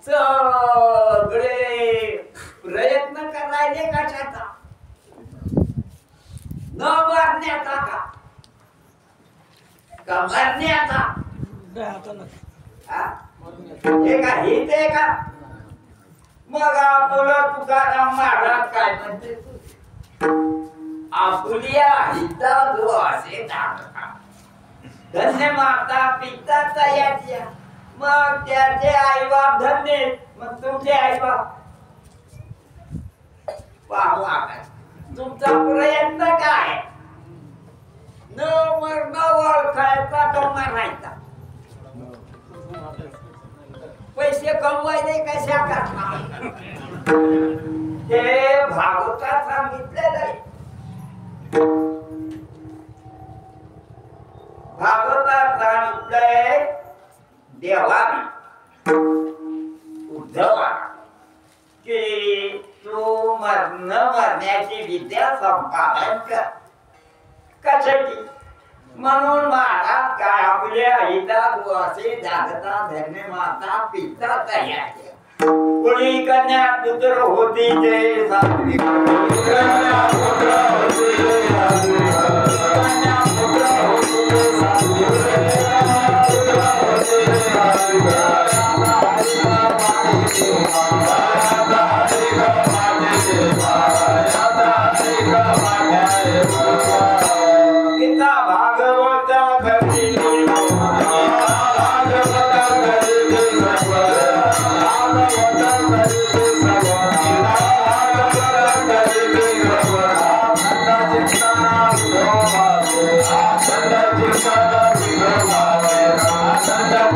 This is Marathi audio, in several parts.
सगळे प्रयत्न करायले कशाचा न मारण्याचा का मरण्याचा हे का हित आहे का मग आपलं तुकाराम महाराज काय म्हणते आपुलिया हिता जो असे धन्य माता पिता तयाच्या मग त्याचे आईबाप धन्य मग तुमचे आईबाप पाहू तुमचा प्रयत्न काय न मरण ओळखायचा तो मारायचा पैसे कमवायले कशा करणार हे भागवतात सांगितलेलं आहे भागवतात सांगितलंय देवाने उद्धवा की तू मरण्याची विद्या संपादन कर कशाची म्हणून महाराज काय आपल्या हिता असे जागता धन्य माता पिता तयार कोणी कन्या पुत्र होती जे साध्वी कन्या पुत्र होती कन्या पुत्र होती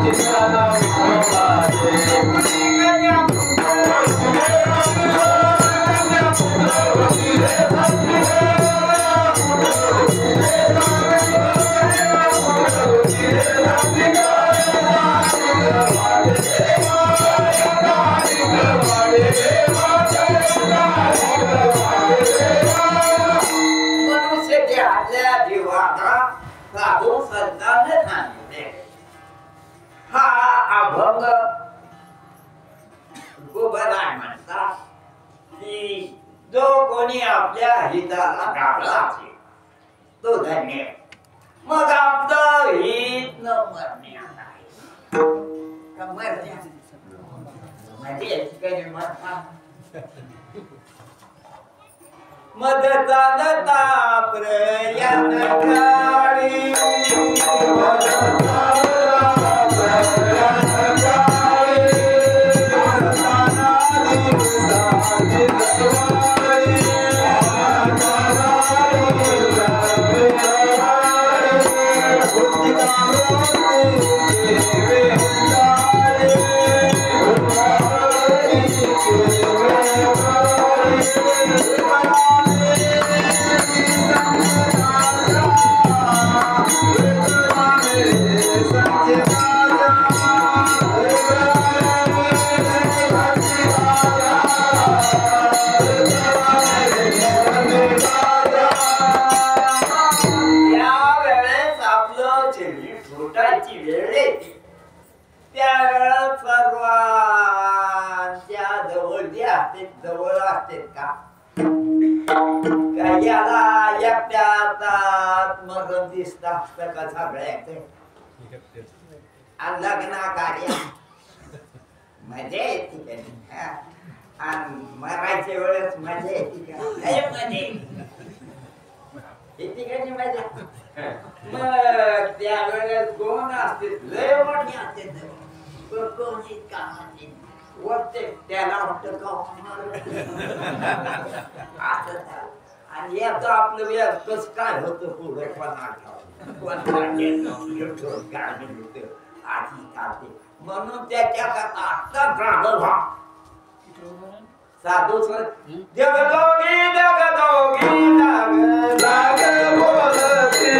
गीता भागवत अभंग गोबराय म्हणतात की जो कोणी आपल्या हिताला गाळला असेल तो धन्य मग आपलं हित न मरण्यात आहे मद चालता प्रयाण काळी जवळ असते का याला एकट्यात मरण दिसत असतं का सगळ्यात आणि लग्न कार्य मजा येते का आणि मरायच्या वेळेस मजा येते का मध्ये येते का नाही मजा मग त्यावेळेस कोण असते लय मोठी असते कोणी कामाची वरते त्याला वाटतं आणि याचं आपलं वेळ कसं काय होतं पुढे म्हणून त्याच्या आता साधू सर जगदोगी जगदोगी जाग बोलते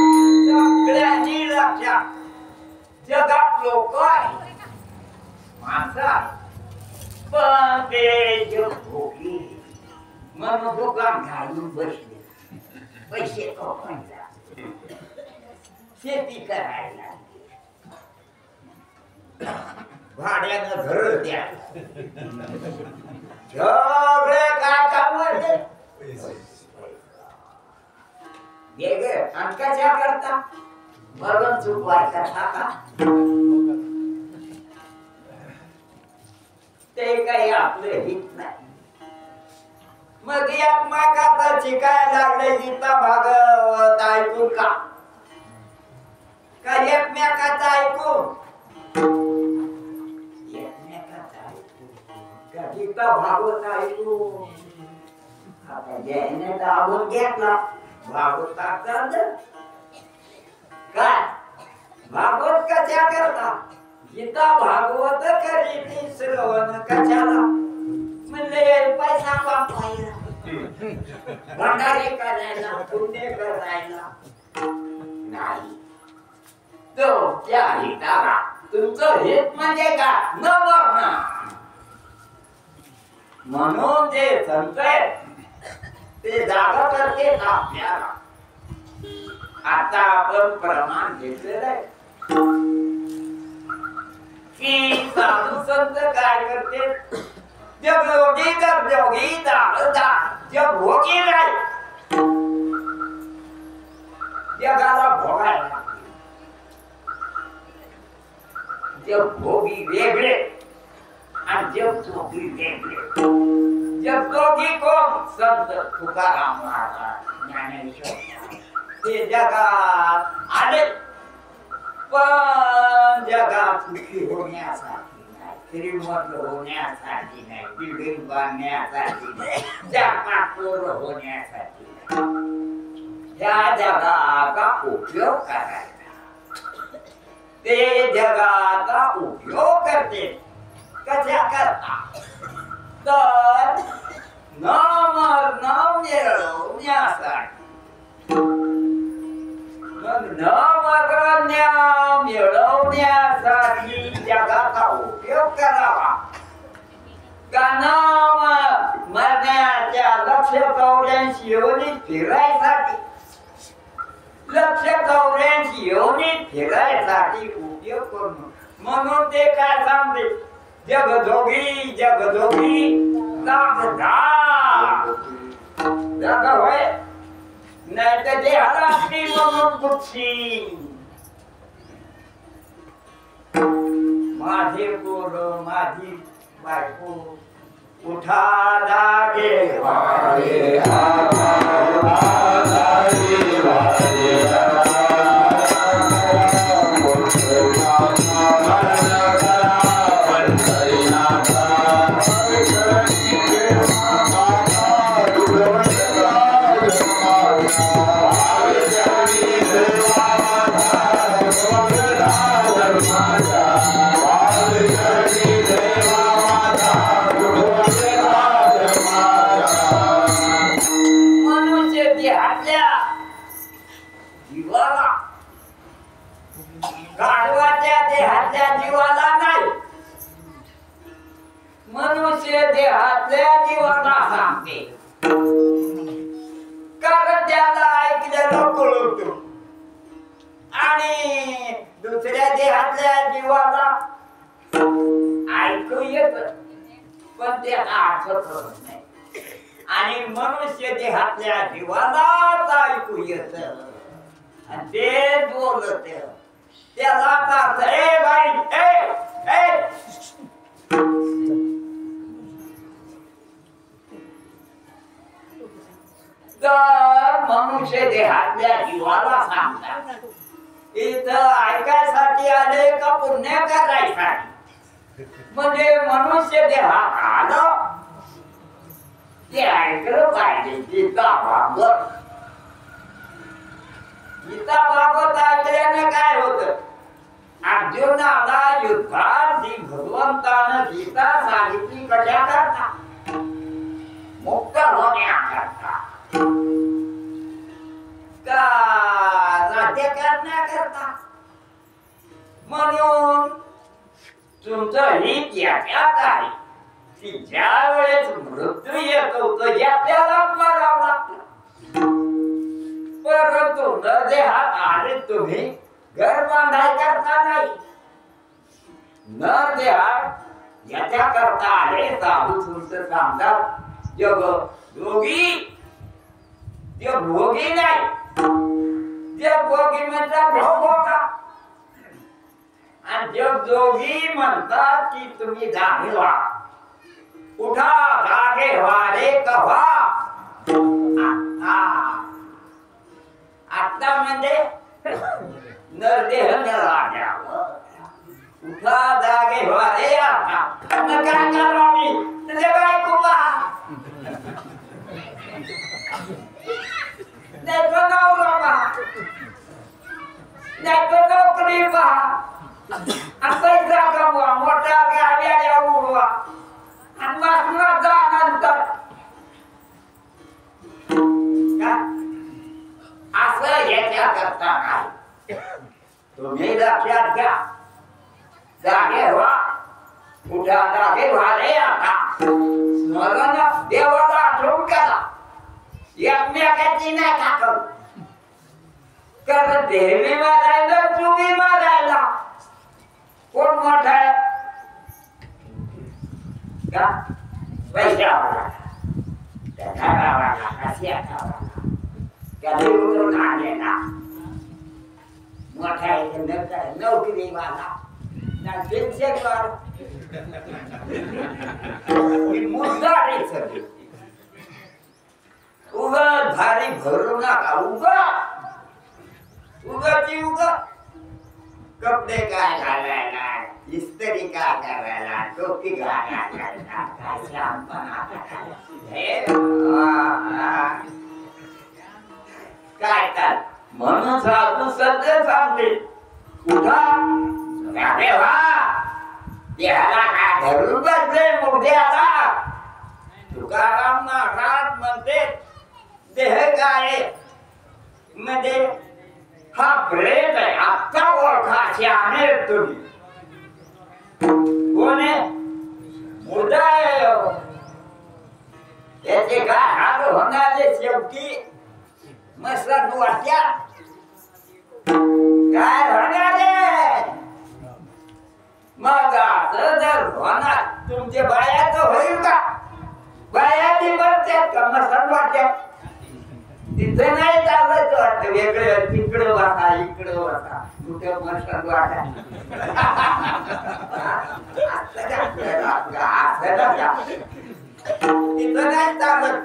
सगळ्यांनी लक्षात जगात लोक आहे माणसं पण ते जग भोगी म्हणून दुकान घालून बसले पैसे कमवायला शेती करायला भाड्यानं घर द्या सगळे काय कामवाले आणि कशा करता मरण चुकवायचा टाका ते काही आपले हित नाही मग एकमेकाचा शिकायला लागले गीता भागवत ऐकून का एकमेकाचा ऐकून गीता भागवत ऐकून आता ज्याने दाबून घेतला भागवत काय भागवत कशा करता गीता भागवत करीती श्रवण कशाला म्हणले पैसा वापरायला भंडारी करायला पुण्य करायला नाही तो त्या हिताला तुमचं हित म्हणजे का न बघणं म्हणून ते संतय ते जागा करते आपल्याला आता आपण प्रमाण घेतलेलं आहे की साधू संत काय करते जग योगी जग योगी जग भोगी नाही जगाला भोगायला जग भोगी वेगळे आणि जग जोगी वेगळे जग जोगी कोण संत तुकाराम महाराज ज्ञानेश्वर ते जगात आले पण जगात सुखी होण्यासाठी नाही श्रीमंत होण्यासाठी नाही बिल्डिंग बांधण्यासाठी नाही जगातूर होण्यासाठी नाही या जगाचा उपयोग करायचा ते जगाचा उपयोग करते कशा करता तर न मरण मिळवण्यासाठी न मरण मिळवण्यासाठी जगाचा उपयोग करावा का न मरण्याच्या 184 योनीत फिरायसाठी 184 योनीत फिरायसाठी उपयोग करून म्हणून ते काय सांगते जगजोगी जग होय नाही तर देहाला आपली म्हणून दुःखी माझे पोर माझी बायको उठा जागे वारे गाढवाच्या देहातल्या जीवाला नाही मनुष्य देहातल्या जीवाला सांगते कारण त्याला ऐकलेलं कळतं आणि दुसऱ्या देहातल्या जीवाला ऐकू येत पण त्याला अर्थ कळत नाही आणि मनुष्य देहातल्या जीवालाच ऐकू येत आणि ते बोलत त्याला अर्थ ए बाई ए तर मनुष्य देहातल्या जीवाला सांगतात इथं ऐकायसाठी आले का पुण्य करायसाठी म्हणजे मनुष्य देहात आलं ते ऐकलं पाहिजे गीता भागवत ऐकल्याने काय होत अर्जुनाला युद्धात जी भगवंतानं गीता सांगितली कशा करता मुक्त होण्याकरता याच्यात आहे की ज्या वेळेस मृत्यू येतो तो याच्याला मरावं लागतं. परंतु नरदेहात आले तुम्ही घर बांधाय करता नाही. नरदेहात याच्या करता आले साधू संत सांगतात जग योगी ते भोगी नाही. ते भोगी म्हणतात भोग होता आणि जग जोगी म्हणतात की तुम्ही जागे व्हा. उठा जागे व्हाले कव्हा आता म्हणजे नरदेह लागल्यावर उठा जागे व्हाले आता. काय करा मी तुझे बायको पहा नाही तो नवरा पहा नाही तो नोकरी पहा पैसा कमवा मोठा गाड्या उडवा आणि मग जा नंतर असं याच्या करता काय. तुम्ही लक्षात घ्या जागे व्हा. उठा जागे व्हाले आता. स्मरण देवाला आठवून करा. एकमेकाची नका करू. कारण देवी मारायला तुम्ही मारायला कोण मोठा आहे का पैशावाला त्याच्या गावाला कशा गावाला त्याला उतरून आणलेला मोठा आहे नोकरीवाला ना पेन्शनवाला मुद्दा नाही सगळी. उगाच भारी भरू नका. उगाची कपडे काय घालायला इस्त्री काय करायला टोपी घालायला काय तर म्हणून साधू संत सांगते उठा जागे व्हा. देहाला काय धरून बसले मुद्द्याला. तुकाराम महाराज म्हणते देह काय म्हणजे हा प्रेत आहे. आत्ता ओळखाचे आहे तुम्ही कोण आहे मुद्दा आहे. त्याचे काय हाल होणारे शेवटी मस्त वाटत्या काय होणारे. मग आता जर होणार तुमचे बायाचं होईल का. बायाची मरत्यात का मस्त वाटत्यात. तिथं नाही चालायचं वाटतं वेगळं तिकडं वाटा इकडं वाटा कुठं मस्त वाटा. तिथं नाही चालत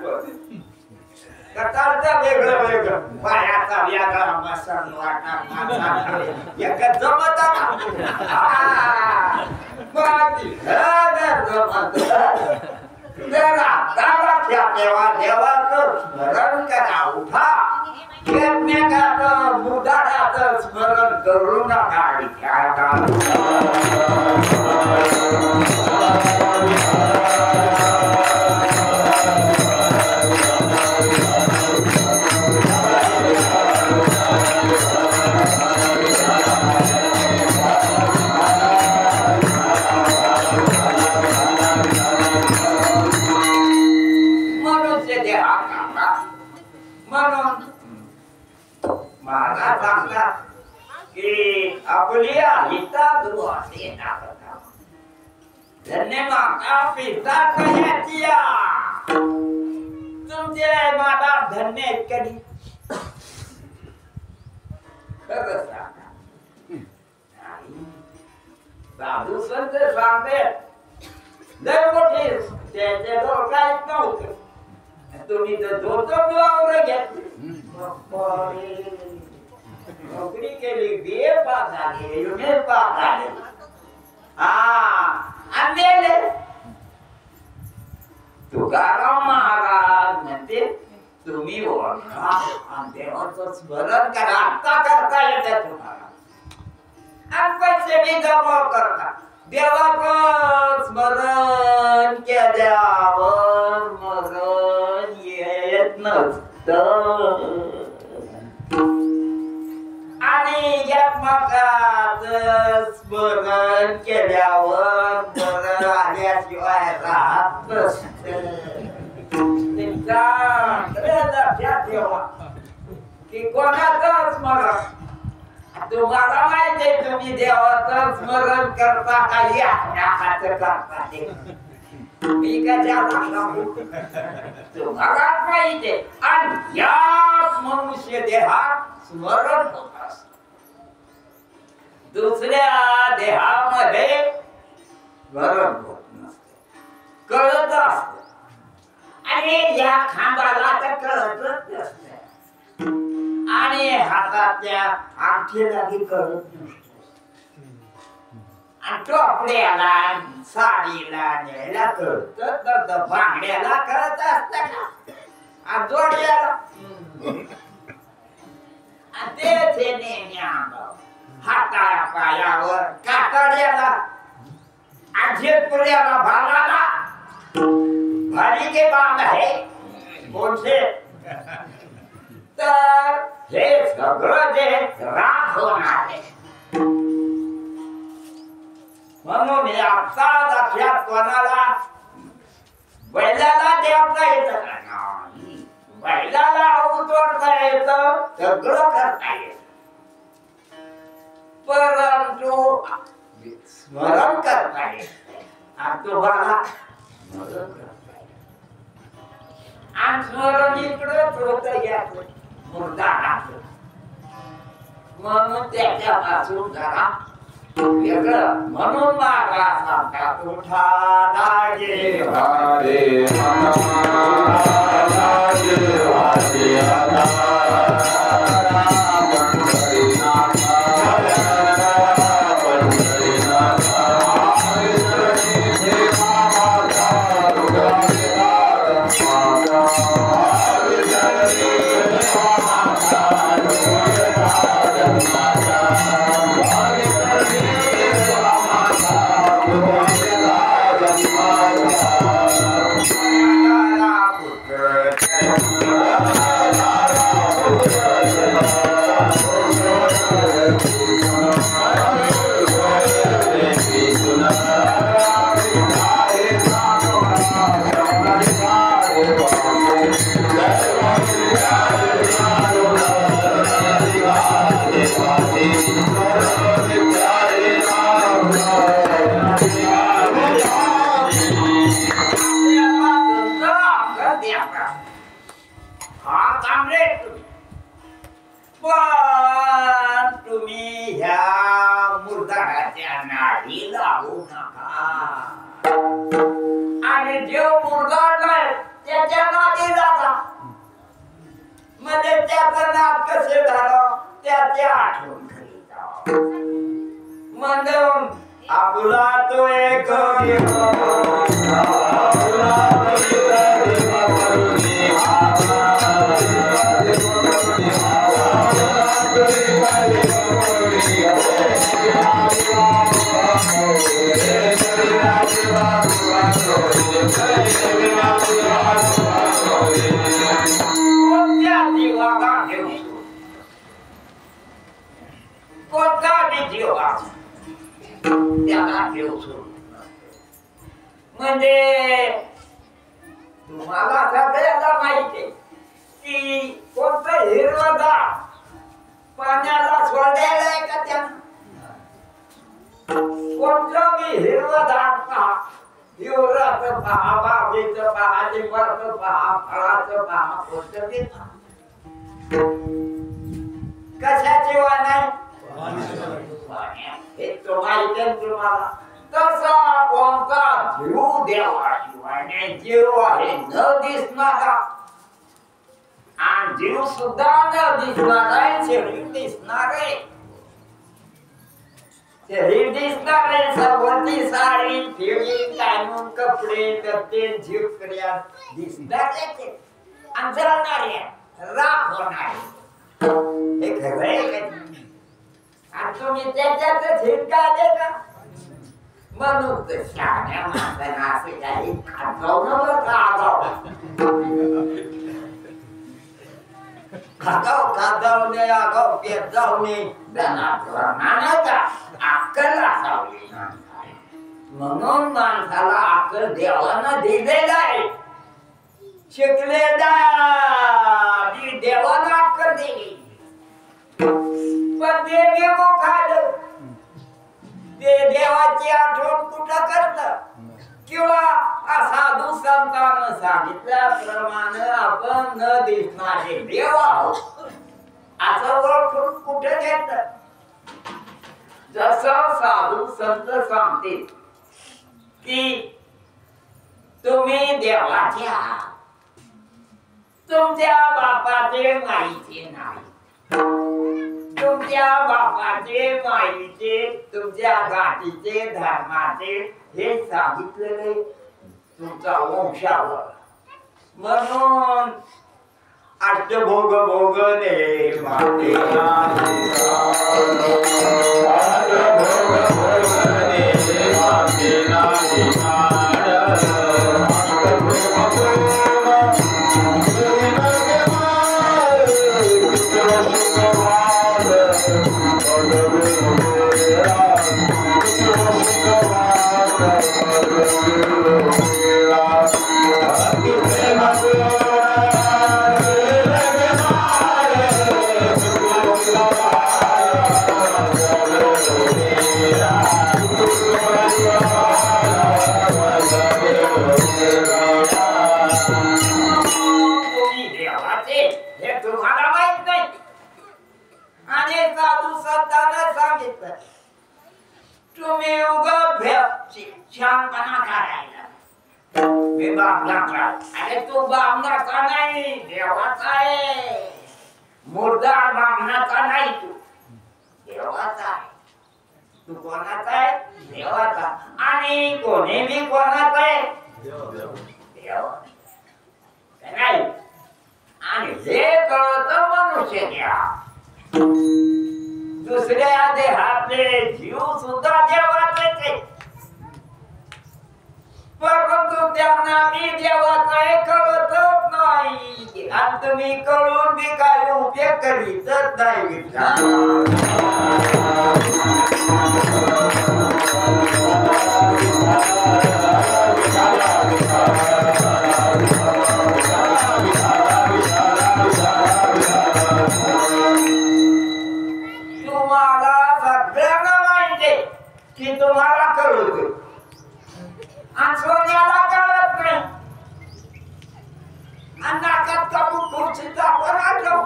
कटाळचं वेगळं वेगळं बायाचा वेगळा मस्त वाटा एक जमत देवाचं स्मरण करा. उठा एकमेकाचं मुदाराचं स्मरण करू नका. महाराज सांगतात की आपल्या हिताद्रोहाचे धन्य माता पिता कशाची तुमचे माता धन्य आहेत कधी खरंच सांगा. साधू संत सांगते लय मोठे त्याच्याजवळ काहीच नव्हतं. तुम्ही तर धोतर वावर घेतली नोकरी केली बीए पास झाली एमए पास झाले आणि तुकाराम महाराज म्हणते तुम्ही ओळखा आणि देवाचं स्मरण करा. आता करता येते तुम्हाला आणि पैसे बी जमा करता. देवाचं स्मरण केल्यावर मरण येत नसतं आणि एकमेकाचं स्मरण केल्यावर मरण आल्याशिवाय राहत लक्षात ठेवा की कोणाचं स्मरण तुम्हाला माहिती आहे तुम्ही देवाचं स्मरण करता काही हात करता मी कशाला सांगू तुम्हाला माहिती आणि या मनुष्य देहात स्मरण होत असत दुसऱ्या देहामध्ये स्मरण होत नसते कळत असत आणि या खांबाला तर कळतच नसत आणि हाताच्या अंगठीला कळत नसतो आणि टोपड्याला साडीला न्यायला कळत तर बांगड्याला कळत असत का आणि जोड्याला तेच नेहमी अंगावर हाताळ्या पायावर कातड्याला आजेपुऱ्याला भागाला भारी के बांध आहे कोणते तर हे सगळं जे राख होणार आहे म्हणून हे आता लक्षात कोणाला बैलाला देवता येतं का नाही बैलाला उतरता येतं सगळं करता येतं परंतु स्मरण करता येत आणि तुम्हाला स्मरण करता येत आणि स्मरण इकडंच होतं यात मुर्दानाचं म्हणून त्याच्यापासून जरा वेगळं म्हणून मागा सांगतात उठा दागे हरे तुम्ही ह्या मुर्दाच्या नाडी लागू नका आणि जो मुर्दा नाही त्याच्या नादी लागा म्हणजे त्याचं नाव कसे झालं त्याची आठवण करीत म्हणून आपला तो एक म्हणजे तुम्हाला सगळ्याला माहिती की कोणतं हिरवंगार पाण्याला सोडलेलं आहे का त्यानं कोणतं मी हिरवंगार पहा हिवराचं पहा बागेचं पहा लिंबाचं पहा फळाचं पहा कोणतं बी पहा कशाची वाण आहे हे तो माहिती आहे तुम्हाला तसा कोणता जीव देवाशिवाय जीव आहे न दिसणारा आणि जीव सुद्धा न दिसणारा शरीर दिसणारे शरीर दिसणारे सवती साडी फिरी कानून कपडे कपडे जीव क्रिया दिसणारे आणि जळणारे राख होणारे हे खरं आहे आणि तुम्ही त्याच्यातच हिरकाले का म्हणून तर शहाण्या माणसाला असं काही खातावलं का खातावणे आगाव पेट जाऊने जनावरांना नाही का अक्कल असावी म्हणून माणसाला अक्कल देवानं दिलेलं आहे. शिकलेला देवानं अक्कल दिली, पण ते देव खालं. ते देवाची आठवण कुठं करत, किंवा साधू संतांना सांगितल्याप्रमाणे आपण न दिसणारे देव आहोत असं ओळखून कुठे घेत. जसं साधू संत सांगतील की तुम्ही देवाचे आहात, तुमच्या बापाचे माईचे नाही, तुमच्या बापाचे माईचे तुमच्या गाठीचे धर्माचे हे सांगितलेले तुमचा वंशावर. म्हणून अष्टभोग भोगने माते तुम्ही उगाच छानपणा करायला मी बामणाचा. अरे तू बामणाचा नाही, देवाचा आहे. मुर्दार बामणाचा नाही, तू देवाचा आहे. तू कोणाचा आहे? देवाचा. आणि कोणी मी कोणाचा आहे? देव नाही. आणि हे कळत मनुष्य द्या, दुसऱ्या देहातले जीव सुद्धा देवाचेच आहे, परंतु त्यांना मी देवाचा आहे कळतच नाही. आणि तुम्ही कळून बी काय उपयोग करीतच नाही. तुम्हाला सगळ्यांना माहिती की तुम्हाला कळत, आणि सोन्याला कळत नाही. आणि नाकात कापून खुर्चीचा पण आठव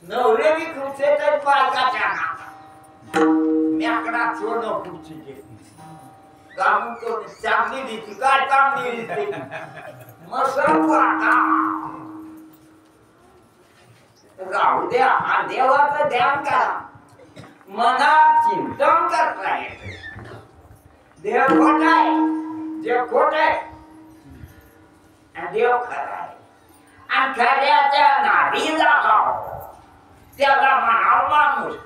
नवरे बी खुर्चीचे बायकाच्या नाकात म्याकडा सोनं खुर्चीचे कामून तो चांगली दिसती. काय चांगली दिसते? मसल वाटा राहू द्या. हा देवाचं ध्यान करा, मनात चिंतन करता येते. देव खोट आहे, देव खोट आहे, देव खरा आहे. आणि खऱ्याच्या नादी लागाव, त्याला म्हणाव माणूस.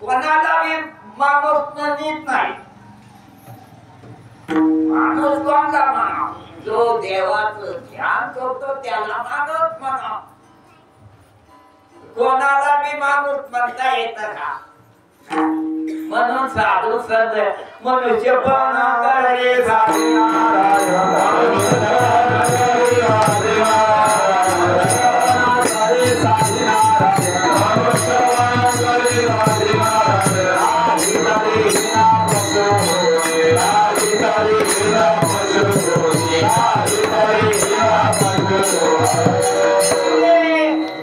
कोणाला बी माणूस नीट नाही. माणूस कोणता म्हणाव? जो देवाचं ध्यान करतो त्याला माणूस म्हणाव. कोणाला बी माणूस म्हणता येत का? म्हणून साधू संत मनुष्यपणा करे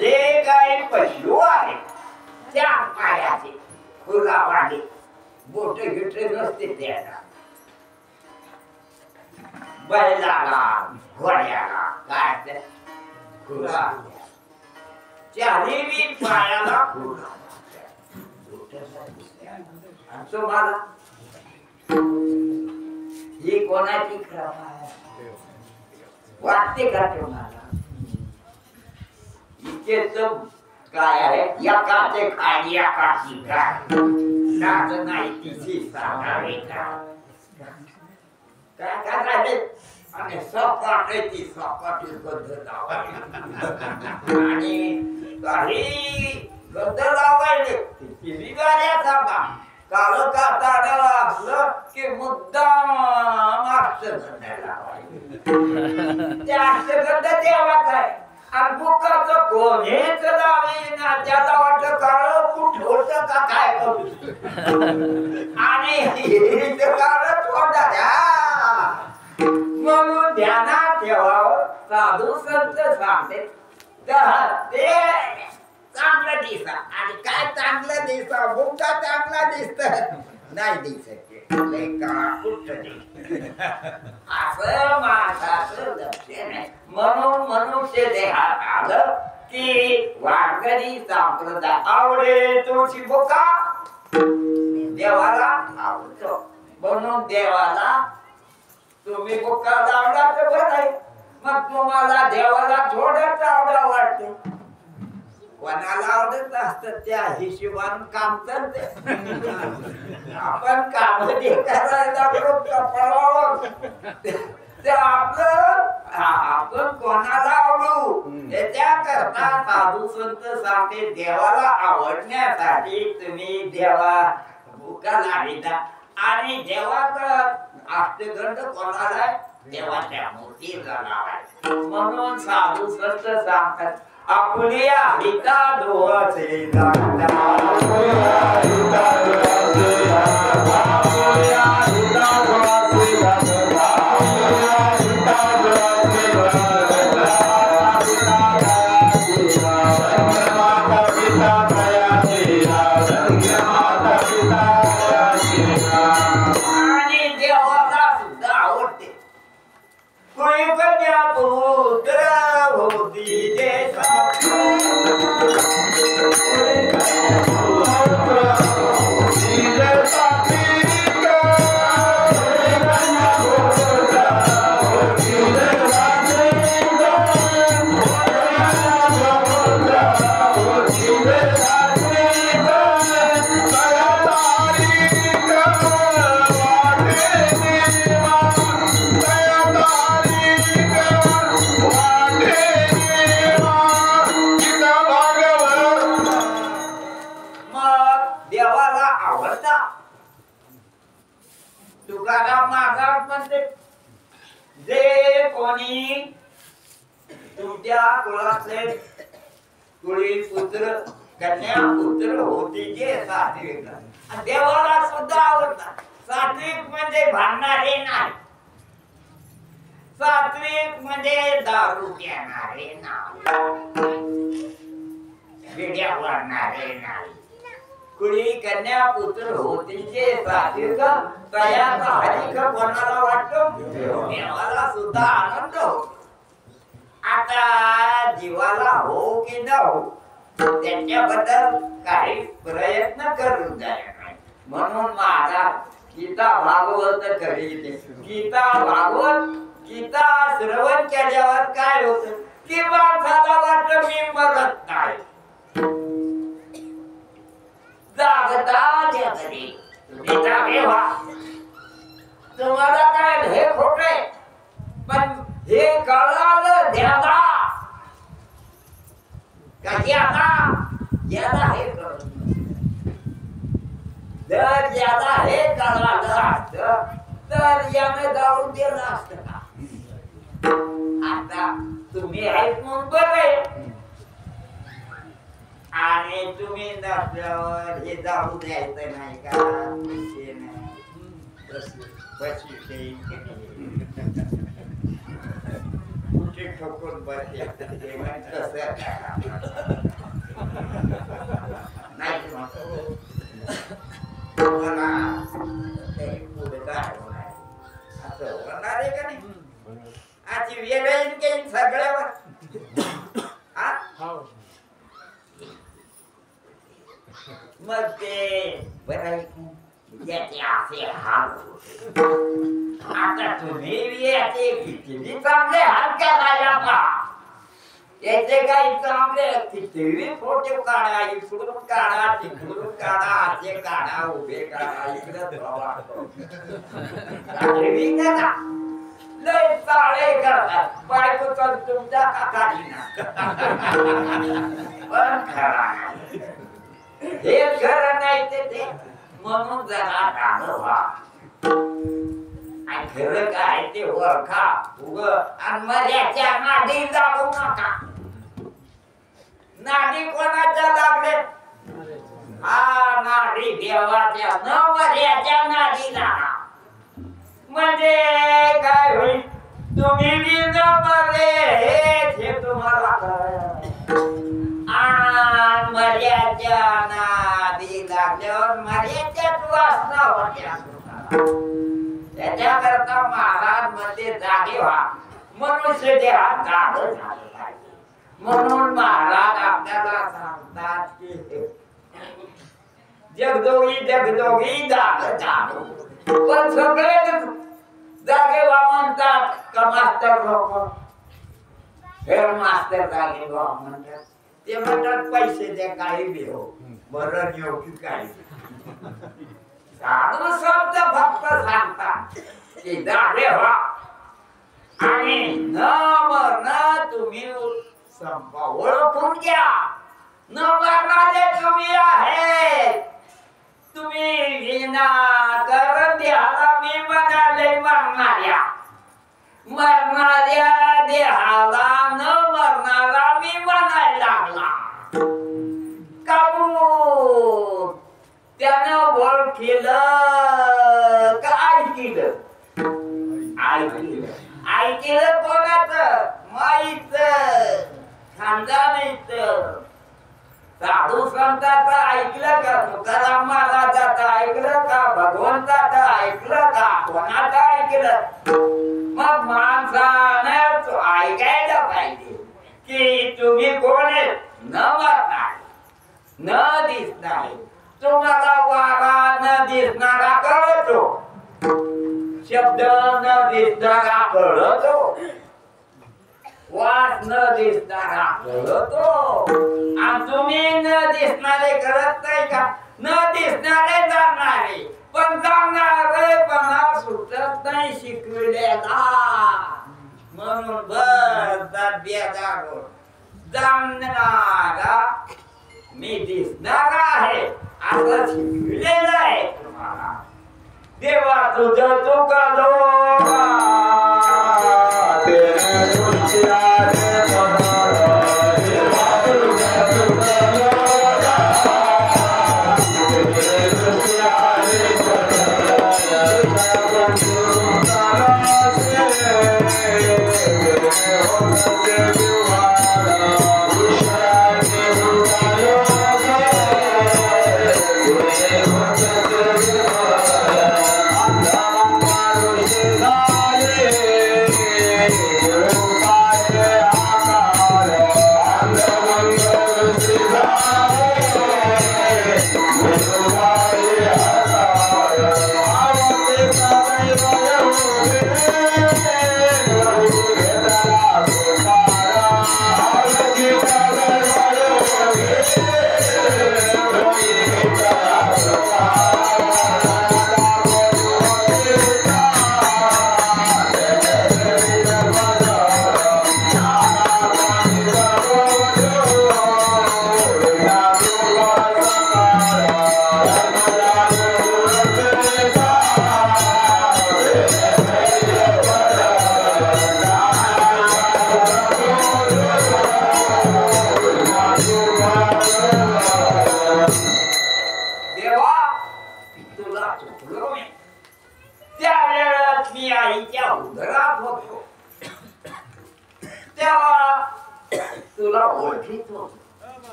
जे काही पशु आहे त्या पायाचे खुरावाडे बोट गिटे नसते त्याला. बैलाला घोड्याला काय खुरा, चारी पायाला खुरा. तुम्हाला ही कोणाची कृपा वाटते का तुम्हाला? इतकेच काय आहे, एकाचे खाली एकाची काय नाच नाही तिची सांगावे का? काय करायचे? आणि सपाटाची सपाटी गद्द लावायची आणि काही गद्द लावायले तिची गाड्या सांगा काळ काताडाला असलं की मुद्दाम अष्टगंध लावायचं. ते अष्टगंध देवाचं आहे आणि बुकाचं कोणीच लावेना. त्याला वाटतं काळ कुठं होतं का काय करू आणि काळ तोंडाच्या म्हणून ध्यानात ठेवावं. साधू संत सांगते ते चांगलं दिसा आणि काय चांगलं दिसा बुका चांगला दिसत नाही दिसत असं माणसाचं लक्षण आहे. म्हणून मनुष्य देहात आलं की वारकरी संप्रदाय आवडे तुळशी बुका देवाला आवडतो. म्हणून देवाला तुम्ही बुका लावला तर बरं आहे. मग तुम्हाला देवाला थोडंच आवडा वाटते. कोणाला आवडत असतं त्या हिशोबान काम करते. आपण काम करायला ते आपलं आपण कोणाला आवडू त्याच्याकरता साधू संत सांगते देवाला आवडण्यासाठी तुम्ही देवा भुका लाविता आणि देवाचं अष्टगंध कोणाला देवाच्या मूर्तीला लावायचं. म्हणून साधू संत सांगतात आपल्या हिता दोचे दाता आपल्या हिता दोचे दाता आपल्या हिता दोचे दाता आपल्या हिता दोचे माता पिता दया देवा माता पिता आणि देवाला सुद्धा आवडते. कोणी कन्या पुत्र होती देशा तुकाराम महाराज म्हणते जे कोणी तुमच्या कुळातले कुळी पुत्र कन्या पुत्र होती जे सात्विक देवाला सुद्धा आवडतात. सात्विक म्हणजे भांडणारे नाही. सात्विक म्हणजे दारू पिणारे नाही. विड्या वाढणारे नाही. कुळी कन्या पुत्र होती जे सात्विक तयाचा हरिक कोणाला वाटतो देवाला सुद्धा आनंद होतो. आता जीवाला हो की न हो त्याच्याबद्दल काही प्रयत्न करू नये. म्हणून महाराज गीता भागवत करीत गीता भागवत गीता श्रवण केल्यावर काय होत की माणसाला वाटत मी मरत नाही. जागता जगरी तुम्हाला काय हे खोटे पण हे कळालं द्याला कधी आता याला हे कळत जर याला हे कळालं असत तर याने जाऊन दिलं असत का. आता तुम्ही आहेत म्हणून बघाय आणि तुम्ही नसल्यावर हे जाऊ द्यायचं नाही का. ते नाही कुठे ठोकून बसले कसं नाही पुढे काय होणार असं होणार आहे का नाही. आजची वेळ येईल काही सगळ्यावर मग ते बरं याचे असे हाल होते. आता तुम्ही याचे किती चांगले हाल करायला पहा. याचे काही चांगले किती फोटो काढा इकडून काढा तिकडून काढा असे काढा उभे काढा इकडे लय चाळे करतात. बायको तर तुमच्या काकाडीना पण खरा हे खरं नाही ते म्हणून जरा टाळवा आणि खरं काय ते ओळखा उग आणि मर्याच्या नादी लागू नका नादी कोणाच्या लागले हा नादी देवाच्या न मर्याच्या नादी लागा म्हणजे काय होईल तुम्ही बी न मरे हे तुम्हाला आणि मर्याच्या नादी लागल्यावर मर्याच्याच वासना होत्या त्याच्याकरता महाराज मध्ये जागे व्हा मनुष्य देहात जागं झालं पाहिजे म्हणून महाराज आपल्याला सांगतात की जगदोगी जागं जागो पण सगळे जागे व्हा म्हणतात का मास्तर लोक हे मास्तर जागे व्हा म्हणतात ते म्हणतात पैसे द्या काही बी हो बरं घेऊ की काही साधू शब्द फक्त सांगतात की जागे व्हा आणि न मरण तुम्ही ओळखून घ्या न मरणारे तुम्ही आहे तुम्ही विना तर देहाला मी म्हणाले मरणाऱ्या देहाला न मरणारा मी म्हणायला लागला काबू त्यानं ओळखलं का ऐकलं कोणाचं माईच खानदानीच साधू संतांचं ऐकलं का तुकाराम महाराजाचं ऐकलं का भगवंताचं ऐकलं का कोणाचं ऐकलं मग माणसाने ऐकायला पाहिजे की तुम्ही कोण आहे न मरणार न दिसणार तुम्हाला वारा न दिसणारा कळतो शब्द न दिसणारा कळतो वास न दिसणारा कळतो आणि तुम्ही न दिसणारे कळत नाही का न दिसणारे जाणणारे पण जाणणारे पण सुटत नाही शिकविलेला म्हणून बरतात बेजागो जाणणारा मी दिसणारा आहे असं शिकविलेलं आहे तुम्हाला देवा तुझं चुकलो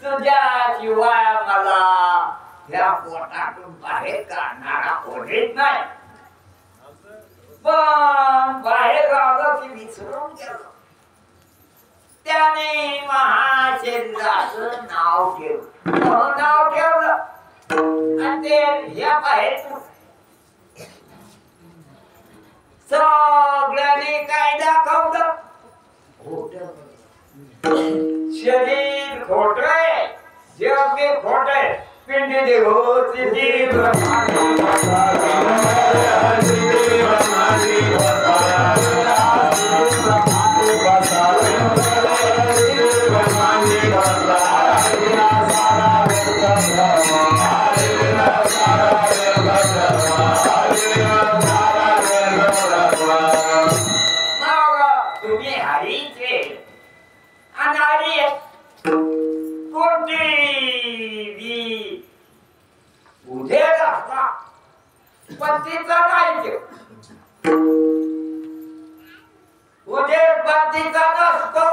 तुझ्याशिवाय मला या पोटातून बाहेर काढणारा कोणीच नाही पण बाहेर आलं की विसरून गेलो त्याने महाशरीराचं नाव ठेवलं आणि ते या बाहेर सगळ्यांनी काय दाखवलं शरीर खोटय जग भी खोटय पिंड देहो सिद्धी Hare नारी कोणती उजेड असता पण तिचा नाही उजेड पतीचा नसतो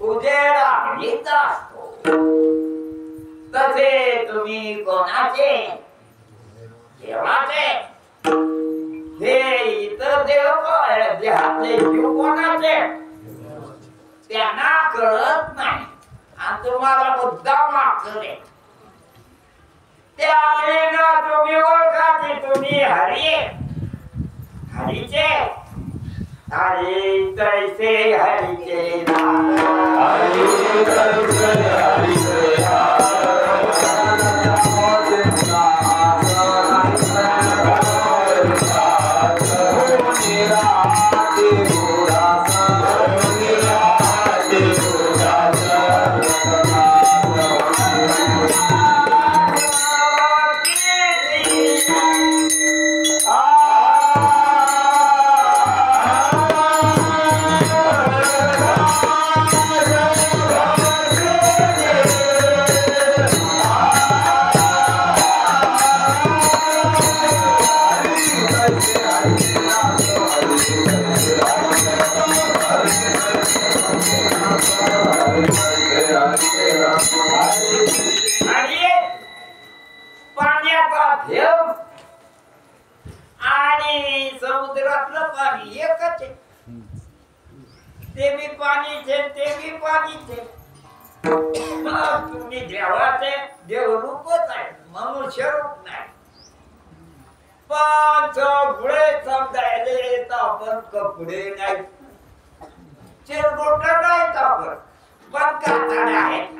उजेड आपलीचा असतो तसे तुम्ही कोणाचे देवाचे हे इतर देव देहातले जीव कोणाचे त्यांना कळत नाही आणि तुम्हाला मुद्दाम आखले त्या आखलेला तुम्ही ओळखा की तुम्ही हरी हरीचे हरी तैसे हरीचे हरी तैसे हरीचे समुद्रातलं पाणी एकच आहे ते बी पाणीचे ते बी पाणीचे तुम्ही देवाचे देवरूपच आहे मनुष्य रूप नाही पण सगळे समजायला येत आपण कपडे नाही चिरगोट नाहीत आपण पण कातड्या आहेत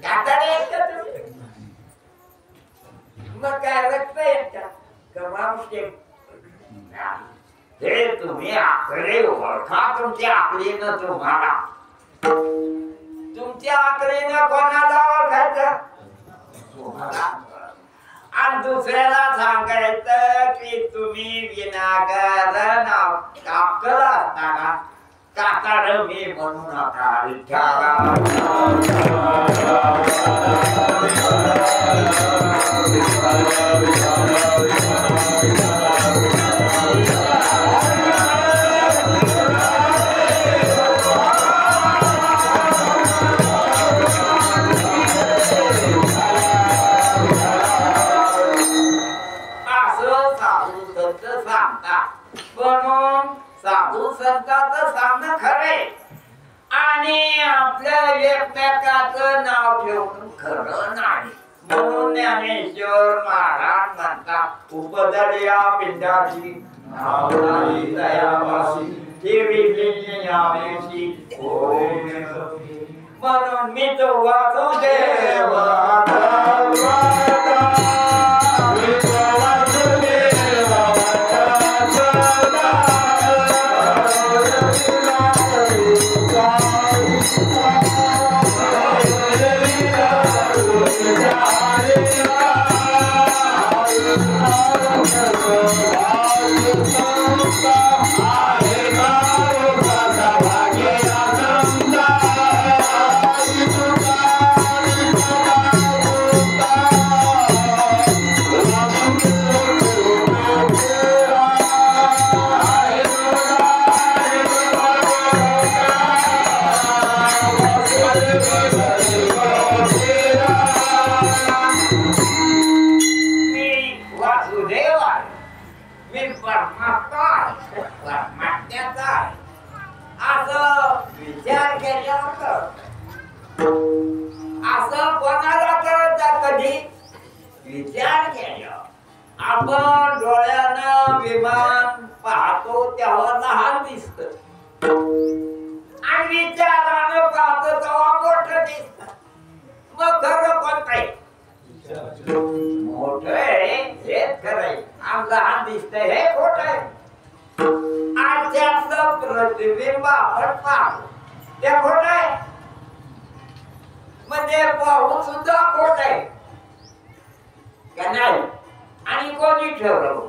कातड्या आहेत का तुम्ही मग काय रक्त येत का हे तुम्ही आकडे ओळखा तुमच्या आकडीनं तुम्हाला तुमच्या आकडीनं कोणाला ओळखायचं तुम्हाला आणि दुसऱ्याला सांगायचं की तुम्ही विनागर काकल असताना कातड मी म्हणू नका म्हणून साधू संतांचं सांगणं खरे आणि आपल्या एकमेकाचं नाव ठेवून खरं नाही म्हणून ज्ञानेश्वर महाराज म्हणतात उपदर्या पिंडाची नाव नाही दयावासी देवी यावेशी म्हणून मी तो वासुदेव आपण डोळ्यानं विमान पाहतो तेव्हा लहान दिसत आणि विचारानं पाहतो तेव्हा मोठं दिसत मग खरं कोणतं आहे मोठं आहे हेच खरं आहे आणि लहान दिसतंय हे खोटं आहे आणि त्यातलं प्रतिबिंब आपण पाहतो ते खोटं आहे म्हणजे पाहून सुद्धा खोटं आहे का नाही आणि कोणी ठरवलं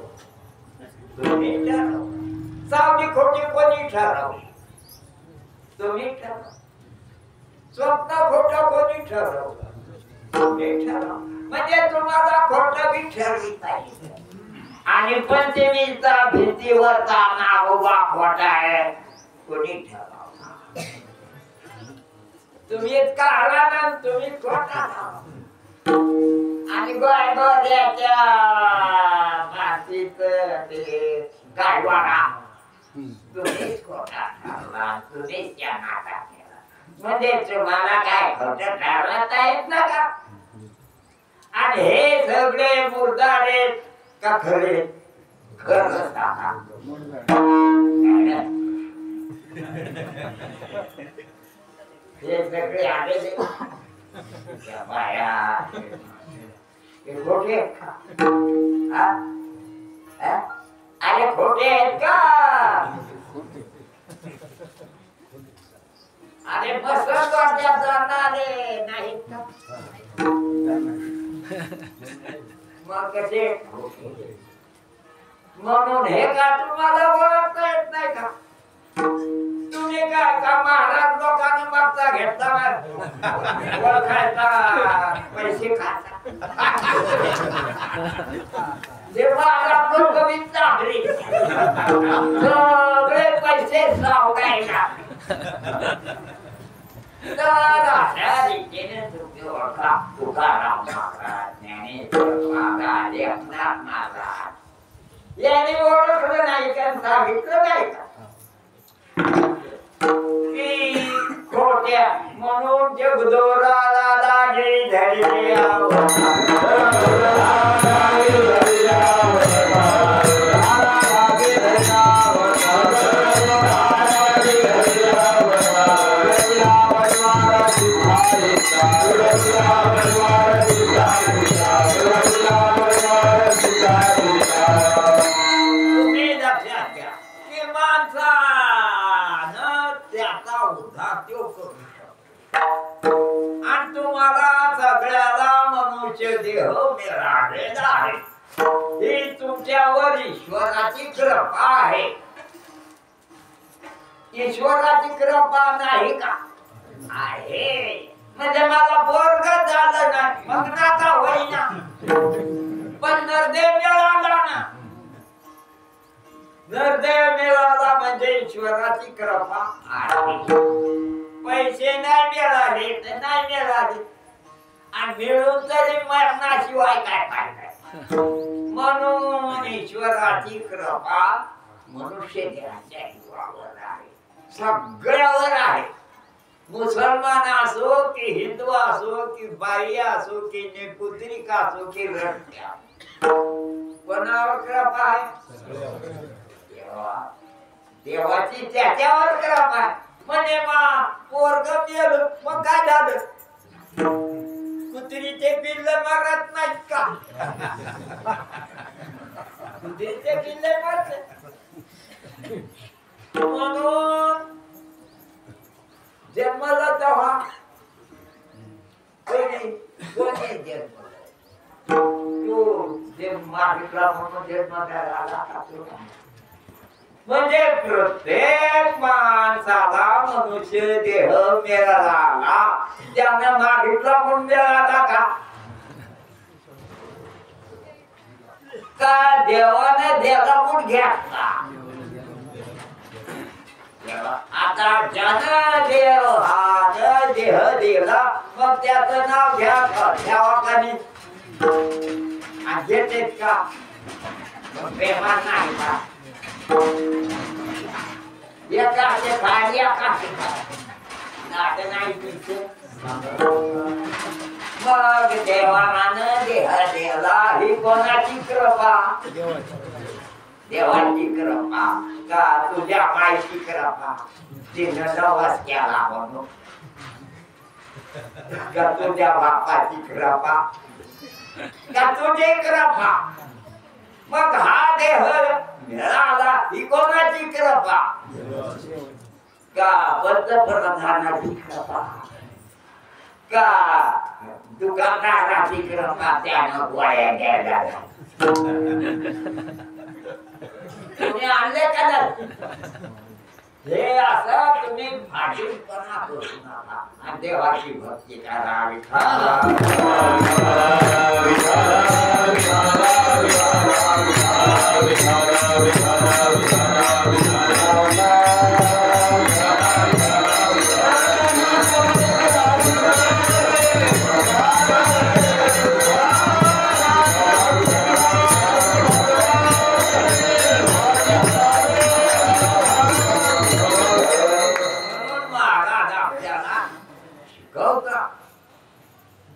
तुम्ही ठरवलं सावली खोटी कोणी ठरवली तुम्ही ठरवा. स्वप्न खोटं कोणी ठरवलं? तुम्ही ठरवा. म्हणजे तुम्हाला खोटं बी ठरविता येईल. आणि पंचमीचा भीतीवरचा नागोबा खोटा आहे कोणी ठरवला? तुम्ही इतका आला ना तुम्ही खोटा. आणि गोव्याच्या मातीत ते गायवाडा तुम्हीच खोटा ठरला. तुम्हीच त्या नाटा केला. म्हणजे तुम्हाला काय खोटं ठरवता येत ना का? आणि हे सगळे मुर्दारे का खरे? खरं सांगा. हे सगळे आलेले बाया हे खोटे अरे खोटे आहेत का? अरे बसत वाट्यात जाणारे नाहीत का? मग कसे? म्हणून हे का तुम्हाला ओळखता येत नाही का? तुम्ही काय का महाराज लोकांना मागचा घेतला ओळखायचा पैसे खाता? जे महाराज लोक विचारले सगळे पैसे सावगायला. तर अशा रीतीने तुम्ही ओळखा. तुकाराम महाराज, ज्ञानेश्वर महाराज, एकनाथ महाराज यांनी ओळखलं नाही का? सांगितलं नाही का की खोट्या म्हणून जगदोराला लागे धरले तुम्ही लक्षात घ्या की माणसानं त्याचा उद्धार तो करू शकतो. आणि तुम्हाला सगळ्याला मनुष्य देह मिळालेला आहे. ही तुमच्यावर ईश्वराची कृपा आहे. ईश्वराची कृपा नाही का? आहे. म्हणजे मला पोरग झालं ना मग नाता होईना पण नरदेव मिळाला ना. नरदेव मिळाला म्हणजे ईश्वराची कृपा आहे. पैसे नाही मिळाले तर नाही मिळाले आणि मिळून तरी मरणाशिवाय काय पाहिजे. म्हणून ईश्वराची कृपा मनुष्य देहाच्या जीवावर आहे. सगळ्यावर आहे. मुसलमान असो की हिंदू असो की बाई असो की नेपुत्रिका असो की रट्या कोणावर कृपा आहे? देवाची त्याच्यावर कृपा आहे. म्हणे मा पोरग मेलं मग काय झालं? कुत्रीचे पिल्ल मरत नाहीत का? कुत्रीचे पिल्ल मरते. म्हणून जन्मला तेव्हा कोणी जन्मला तो जन्म मागितला म्हणून जन्म द्यायला म्हणजे प्रत्येक माणसाला मनुष्य देह मिळाला. ज्यानं मागितला म्हणून मिळाला का देवाने देवाला म्हणून घेतला? आता ज्यानं देव हा देह दिला मग त्याचं नाव घ्यावा का नाही? घेतेत का? बेमान नाही का? एकाचे खाली एकाचे नाट नाही तिथे. मग देवानं देह दिला ही कोणाची कृपा? देवाची कृपा का तुझ्या मायची कृपा? तिनं नवस केला म्हणून का तुझ्या बापाची कृपा का तुझी कृपा? मग हा देह मिळाला ही कोणाची कृपा? का पंतप्रधानाची कृपा का दुकानदाराची कृपा? त्यानं गोळ्या द्यायला तुम्ही आणले का? हे असं तुम्ही फाटीलपणा करू नका आणि देवाची भक्ती करा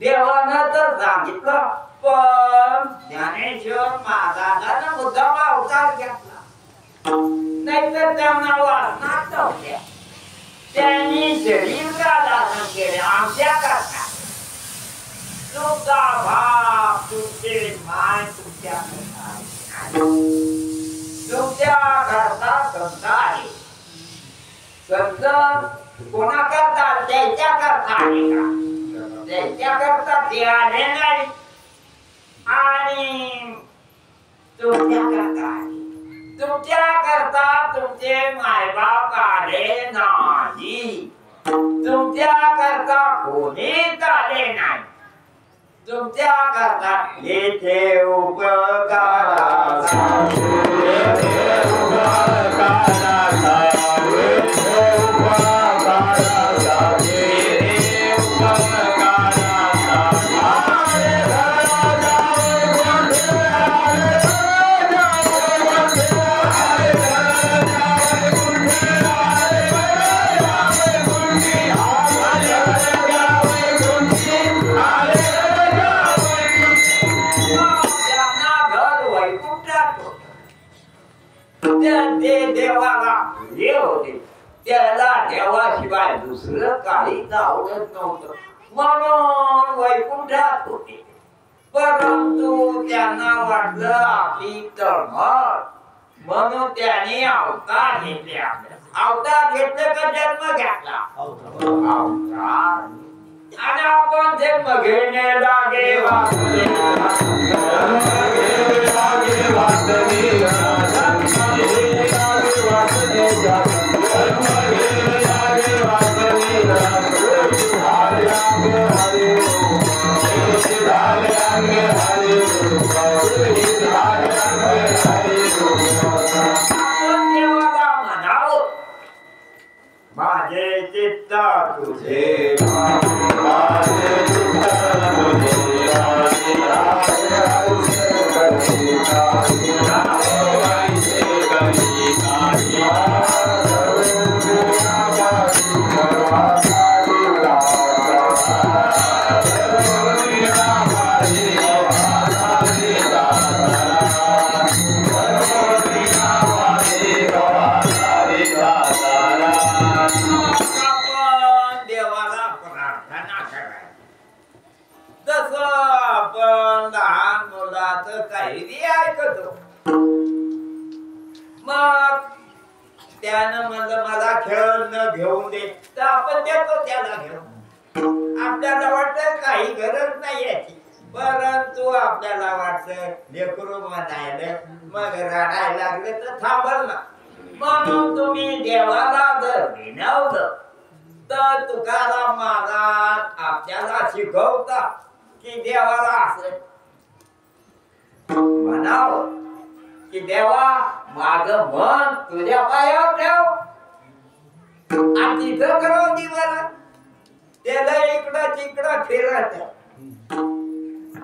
देवानं तर सांगितलं पण ज्ञानेश्वर महाराजांना मुद्दाम अवतार घेतला नाहीतर त्यांना वासनात नव्हत्या त्यांनी शरीर धारण केले आमच्या करता तुमचा भाव तुमचे मान तुमच्या करता संत आहे संत कोणा करता त्याच्या करता आहे का त्याच्या करता ते आले नाही आणि तुमच्या करता तुमचे मायबाप आले नाही तुमच्या करता कोणीच आले नाही तुमच्या करता येथे देवाला हे होते त्याला देवाशिवाय दुसरं काहीच आवडत नव्हतं म्हणून वैकुंठात होते परंतु त्यांना वाटलं आपली तळमळ म्हणून त्याने अवतार घेतले अवतार घेतले का जन्म घेतला अवतार आणि आपण जन्म घेणे लागे माझे चित्त तुझे त्यानं म्हणलं मला खेळणं घेऊन दे तर आपण देतो त्याला घेऊन आपल्याला वाटत काही गरज नाही याची परंतु आपल्याला वाटत लेकरू म्हणायला मग रडायला लागले तर थांबल ना म्हणून तुम्ही देवाला जर विनवलं तर तुकाराम महाराज आपल्याला शिकवता की देवाला असं म्हणावं की देवा माझं मन तुझ्या पायावर ठेव आणि तिथं करून दे मला त्याला इकडं तिकडं फिरत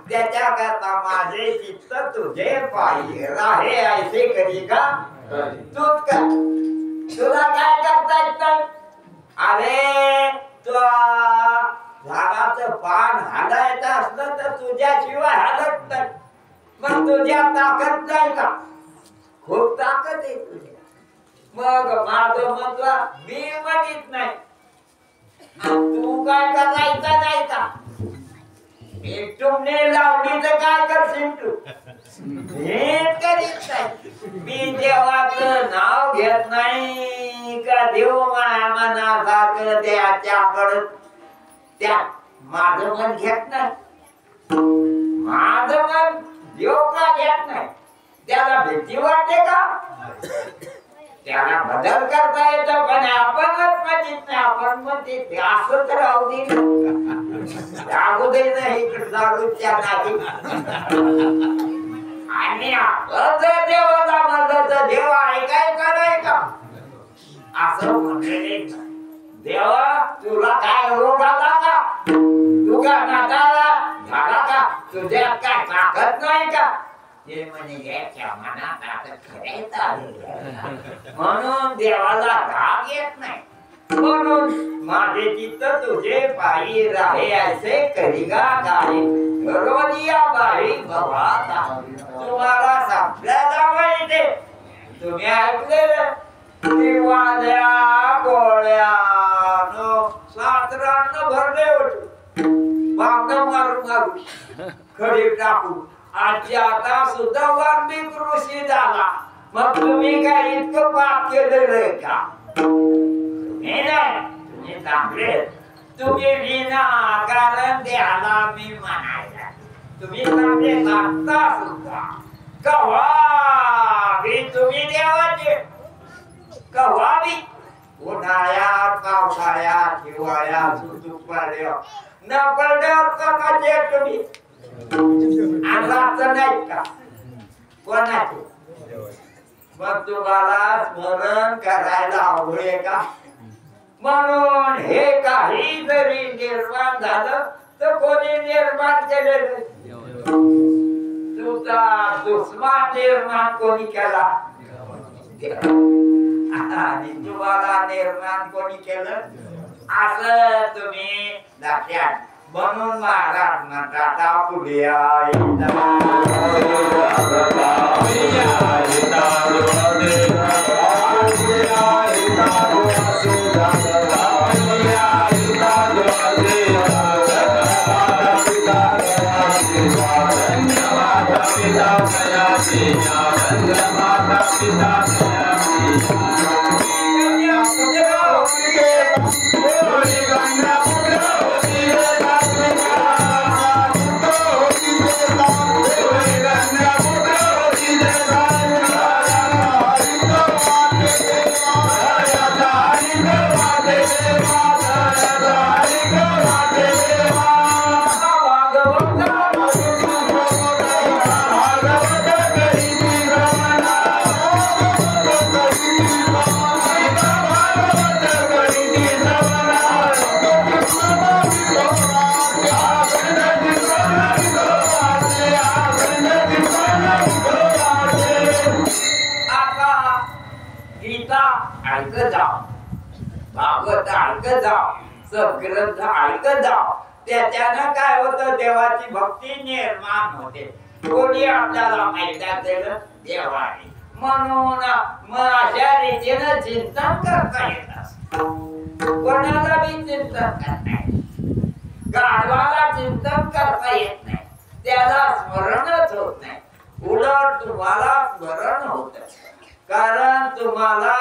त्याच्या करता माझे चित्त तुझे पायी राहे ऐसे करी का तूच का तुला काय करता येत नाही अरे तुला झाडाचं पान हालायचं असलं तर तुझ्याशिवाय हालत नाही मग तुझ्या ताकद नाही का खूप ताकद आहे तुझ्या मग माझं म्हटलं मी म्हणत नाही तू काय करायचं नाही का तुमने लावली तर काय करशील तू भेट करीत नाही मी देवाचं नाव घेत नाही का देव माया मनासारखं त्याच्याकडं त्या माझं मन घेत नाही माझं मन देव का घेत नाही त्याला भीती वाटते का त्याला बदल करता येतो पण आपणच माहित नाही आपण म्हणते ते असंच राहू दे अगोदर नाही जागृत्या नाही आणि आपण जर देवाला म्हणलं तर देव ऐकाय कराय का असं म्हणले देवा तुला काय रोग आला का तू का नाताला झाला का तुझ्यात काय ताकद नाही का ते म्हणे याच्या मनात आता खरेच आले म्हणून देवाला राग येत नाही म्हणून माझे चित्त तुझे पायी राहे ऐसे करिगा गाई रोजिया बाई भवाता तुम्हाला सापल्याला माहिती तुम्ही ऐकलेलं वाद्या गोळ्यानं सातरानं भरले होते बांगड मारून मारून खडी टाकून आजी आता सुद्धा वाल्मिक ऋषी झाला मग तुम्ही काय इतकं पाप केलेलं का तुम्ही नाही तुम्ही चांगले तुम्ही विना कारण द्याला मी म्हणायला तुम्ही चांगले लागता सुद्धा कव्हा बी तुम्ही देवाचे कव्हा बी उन्हाळ्यात पावसाळ्यात हिवाळ्यात सुटुपाड्यात न पडल्यावर कमाचे तुम्ही अंगाचं नाही का कोणाचे मग तुम्हाला स्मरण करायला आवडेल का म्हणून हे काही जरी निर्माण झालं तर कोणी निर्माण केलेलं तुमचा दुश्मन निर्माण कोणी केला आणि तुम्हाला निर्माण कोणी केलं असं तुम्ही लक्षात म्हणून महाराज म्हणतात पुढे ग्रंथ ऐकत जाव त्याच्यानं काय होतं देवाची भक्ती निर्माण होते कोणी आपल्याला माहिती दिलं देवाने म्हणून मग अशा रीतीनं चिंतन करता येत कोणाला बी चिंतन करता येत गाढवाला चिंतन करता येत नाही त्याला स्मरणच होत नाही उलट तुम्हाला स्मरण होत कारण तुम्हाला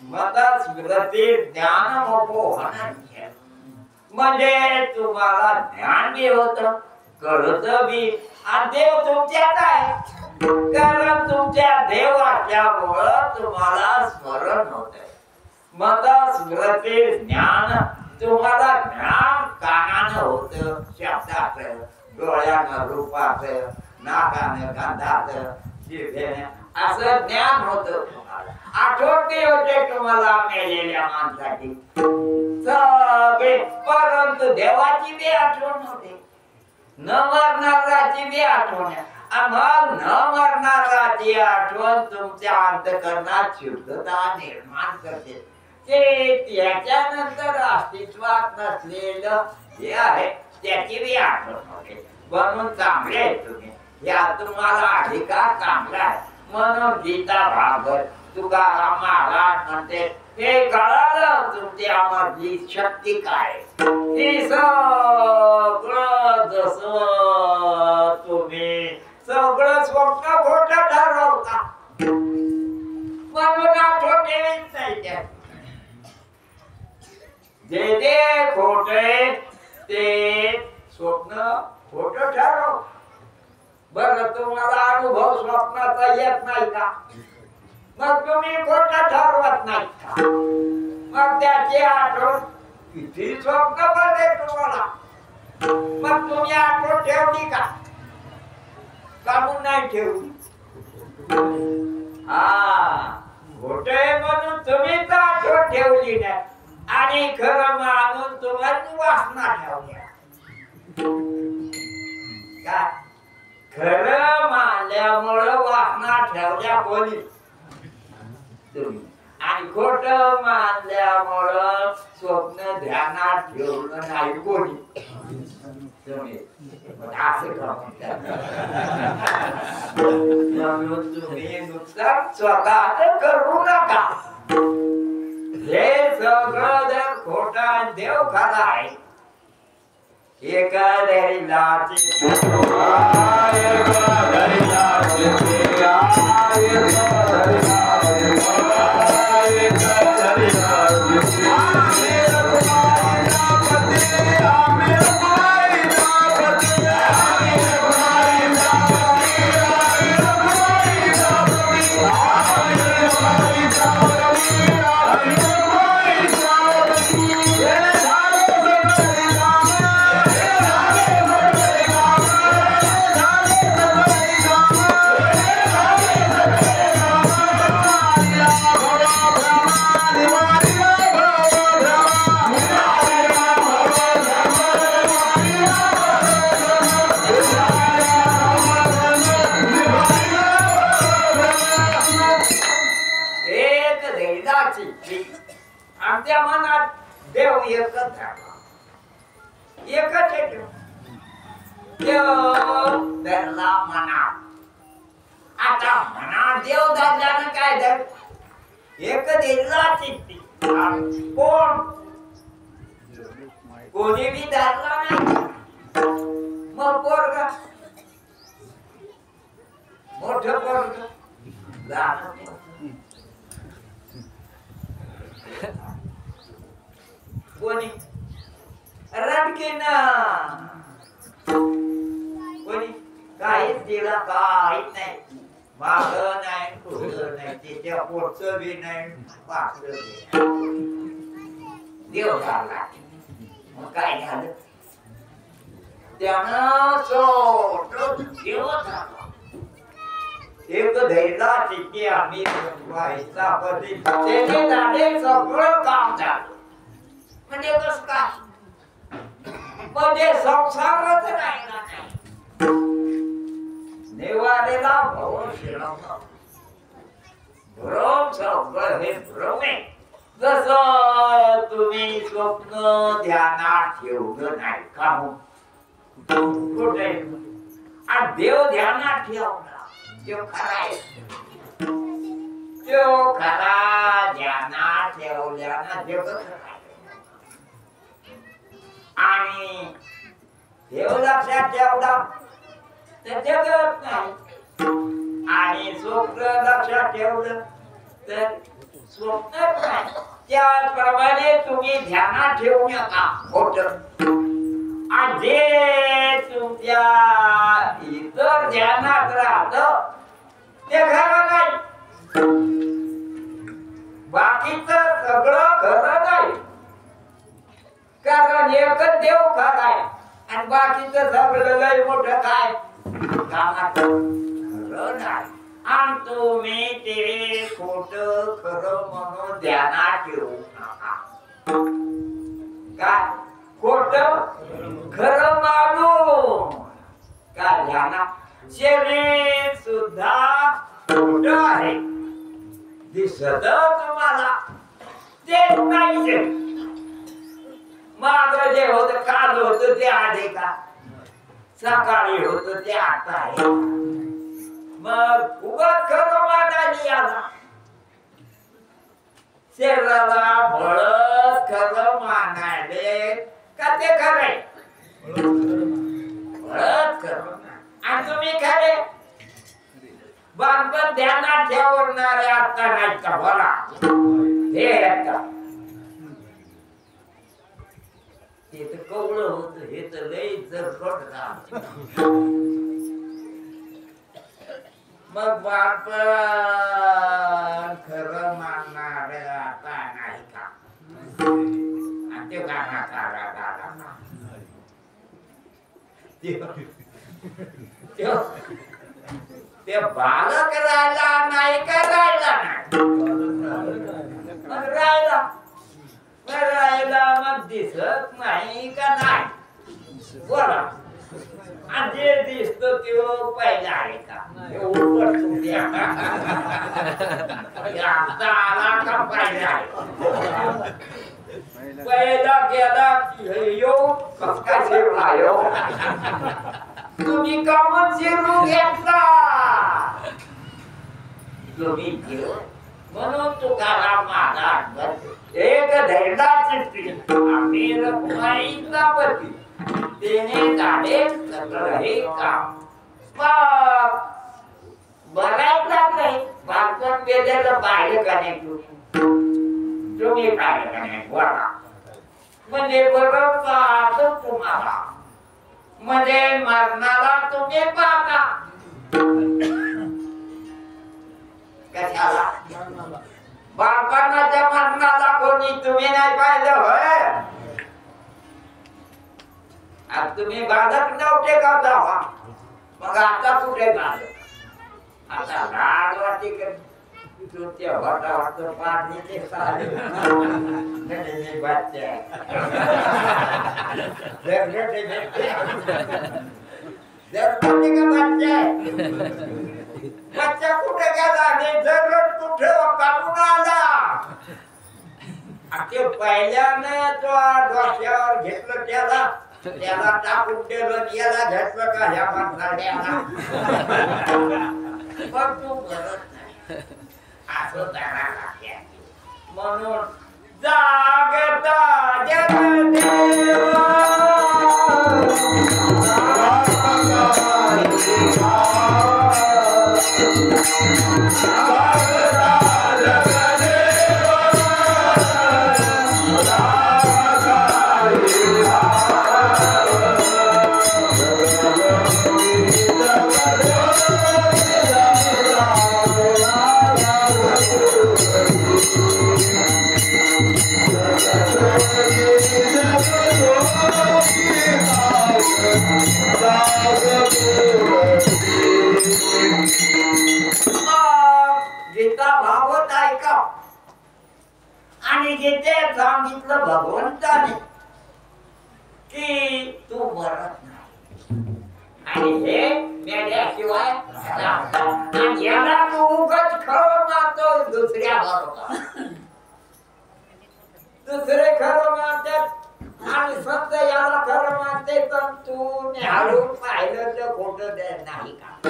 मता स्मृती ज्ञान मोह म्हणजे तुम्हाला ज्ञान बी होत कळत बी आणि देव तुमच्यात आहे कारण तुमच्या देव असल्यामुळं तुम्हाला स्मरण होत मता स्मृती ज्ञान तुम्हाला ज्ञान कानानं होत शब्दाचं डोळ्यानं रूपाचं नाकानं गंधाचं जिभेनं असं ज्ञान होत तुम्हाला आठवते होते तुम्हाला मेलेल्या माणसाची सगळे परंतु देवाची बी आठवण होते न मरणाराची बी आठवण मग न मरणाराची आठवण तुमच्या अंतःकरणात शुद्धता निर्माण करते ते त्याच्यानंतर अस्तित्वात नसलेलं जे आहे त्याची बी आठवण होते म्हणून चांगले आहे तुम्ही या तुम्हाला अधिकार चांगला आहे म्हणून गीता भागवत तुकाराम महाराज म्हणते हे कळालं तुमच्या मधली शक्ती काय ती सगळं जसं तुम्ही सगळं स्वप्न खोटं ठरवता म्हणून आठवण ठेवीत नाही त्या जे जे खोटे ते स्वप्न खोटं ठरव बरं तुम्हाला अनुभव स्वप्नाचा येत नाही का मग तुम्ही खोटं ठरवत नाही का? मग त्याची आठवण किती स्वप्न पडले तुम्हाला, मग तुम्ही आठवण ठेवली का? कामून नाही ठेवली. हा खोटे म्हणून तुम्हीच आठवण ठेवली नाही आणि खरं मानून तुम्हाला वासना ठेवल्या. काय खरं मानल्यामुळं वासना ठेवल्या कोणी? तुम्ही. आणि खोट मानल्यामुळं स्वप्न ध्यानात ठेवलं नाही कोणी? तुम्ही. असं का म्हणतात? म्हणून तुम्ही नुकसान स्वतः करू नका. हे सगळं जर खोटा देव खरा आहे. एका धैर्याची आमच्या मनात देव एकच राहतो. एकच येतो देव धरला मनात. आता मनात देव धरल्यानं काय धर? एक दिला चित्ती. कोण? कोणी बी धरला नाही. मग पोरग मोठं पोरग लहान कोणी रडकीन कोणी काहीच दिलं काहीच नाही. माग नाही पुढं नाही त्याच्या पोटचं बी नाही पाकलं बी नाही. देव झाला. मग काय झालं? त्यानं सोडलं देव झाला. एक धैर्या चित्ती आम्ही व्हायचा पती त्याने झाले सगळं काम झालं. म्हणजे कस काय? म्हणजे संसारच राहिला नाही. निवारेला भव शिरवलं. भ्रम सगळं हे भ्रम आहे. जसं तुम्ही स्वप्न ध्यानात ठेवलं नाही का? कुठे? आणि देव ध्यानात ठेवला. देव खरा आहे. देव खरा ध्यानात ठेवल्यानं देव खरा. आणि देव लक्षात ठेवला तर जगत नाही. आणि स्वप्न लक्षात ठेवलं तर स्वप्नच नाही. त्याप्रमाणे तुम्ही ध्यानात ठेवू नका खोटं. आणि जे तुमच्या इतर ध्यानात राहत ते खरं नाही. बाकीचं सगळं खरं नाही. कारण एकच देव खरा आहे आणि बाकीचं सगळं लय मोठं काय कामात खरं नाही. आणि तुम्ही ते खोटं खरं म्हणून ध्यानात ठेवू नका. काय खोटं खरं मानून काय ध्यानात शरीर सुद्धा खोटं आहे. दिसत तुम्हाला ते नाही. माझं जे होत काल होत ते आले का? सकाळी होत ते आता आहे. मग उगाच खरं मानायला आला. शरीराला बळत खरं मानायले का ते खरे? बळत खरं. आणि तुम्ही खरे बांधपण ध्यानात ठेवणारे आता नाही का? बोला हे का? ते तर कवळं होत. हे तर लई जर मग बाप खरं मानणार आता नाही का आणि ते गाणं काढा ते बालक राहिला नाही का राहिला राहिला मग दिसत नाही का नाही बोला आणि जे दिसतो तो पहिला आहे का आता आला का पहिला आहे पहिला गेला येऊ कसका शिरला येऊ तुम्ही कामच शिरू घेतला तुम्ही म्हणून तुकाराम महाराज एक धैर्याची आम्ही रखुमाईचा पती तेने झाले सगळे काम बघायला नाही बालपण गेलेलं पाहिलं का नाही तुम्ही पाहिलं का नाही बोला म्हणजे बरं पाहतो तुम्हाला म्हणजे मरणाला तुम्ही पाहता कशाला बालपणाच्या मरणाला कोणी तुम्ही नाही पाहिलं होय आता तुम्ही बालक नव्हते का तेव्हा मग आता कुठे बालक आता लाडवाटी तुमच्या वाटावाटं पाणीचे सारे बच्चे बच्चा कुठे गेला आणि जर कुठे काढून आला ते पहिल्याने तो डोक्यावर घेतलं त्याला टाकून दिलं याला घेतलं का ह्या माणसाला पण तू भरत नाही असं त्याला म्हणून जागता जगदेव गीता भागवत ऐका आणि गीतेत सांगितलं भगवंताने की तू मरत नाही आणि हे मेल्याशिवाय याला तू उगाच खरं मानतो दुसऱ्या बरोबर दुसरे खरं मानतात आणि संत याला खरं मानते पण तू निहाळून पाहिलं तर खोटं नाही का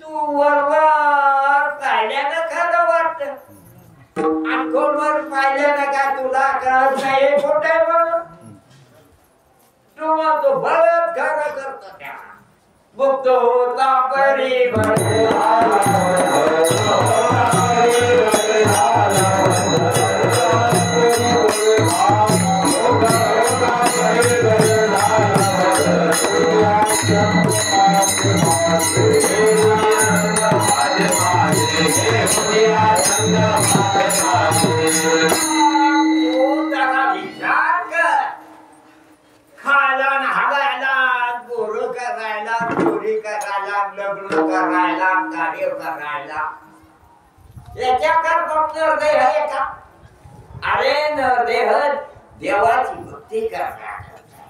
तू वरवर पाहिल्यानं खरं वाटत आणि खोलवर पाहिल्यानं का तुला कळत नाही खोटं म्हणून तू मग तो बळत खरं करतो त्या बघतो होता परी लग्न करायला कार्य करायला याच्याकर नरदेह आहे का अरे नरदेह देवाची भक्ती करण्याकरता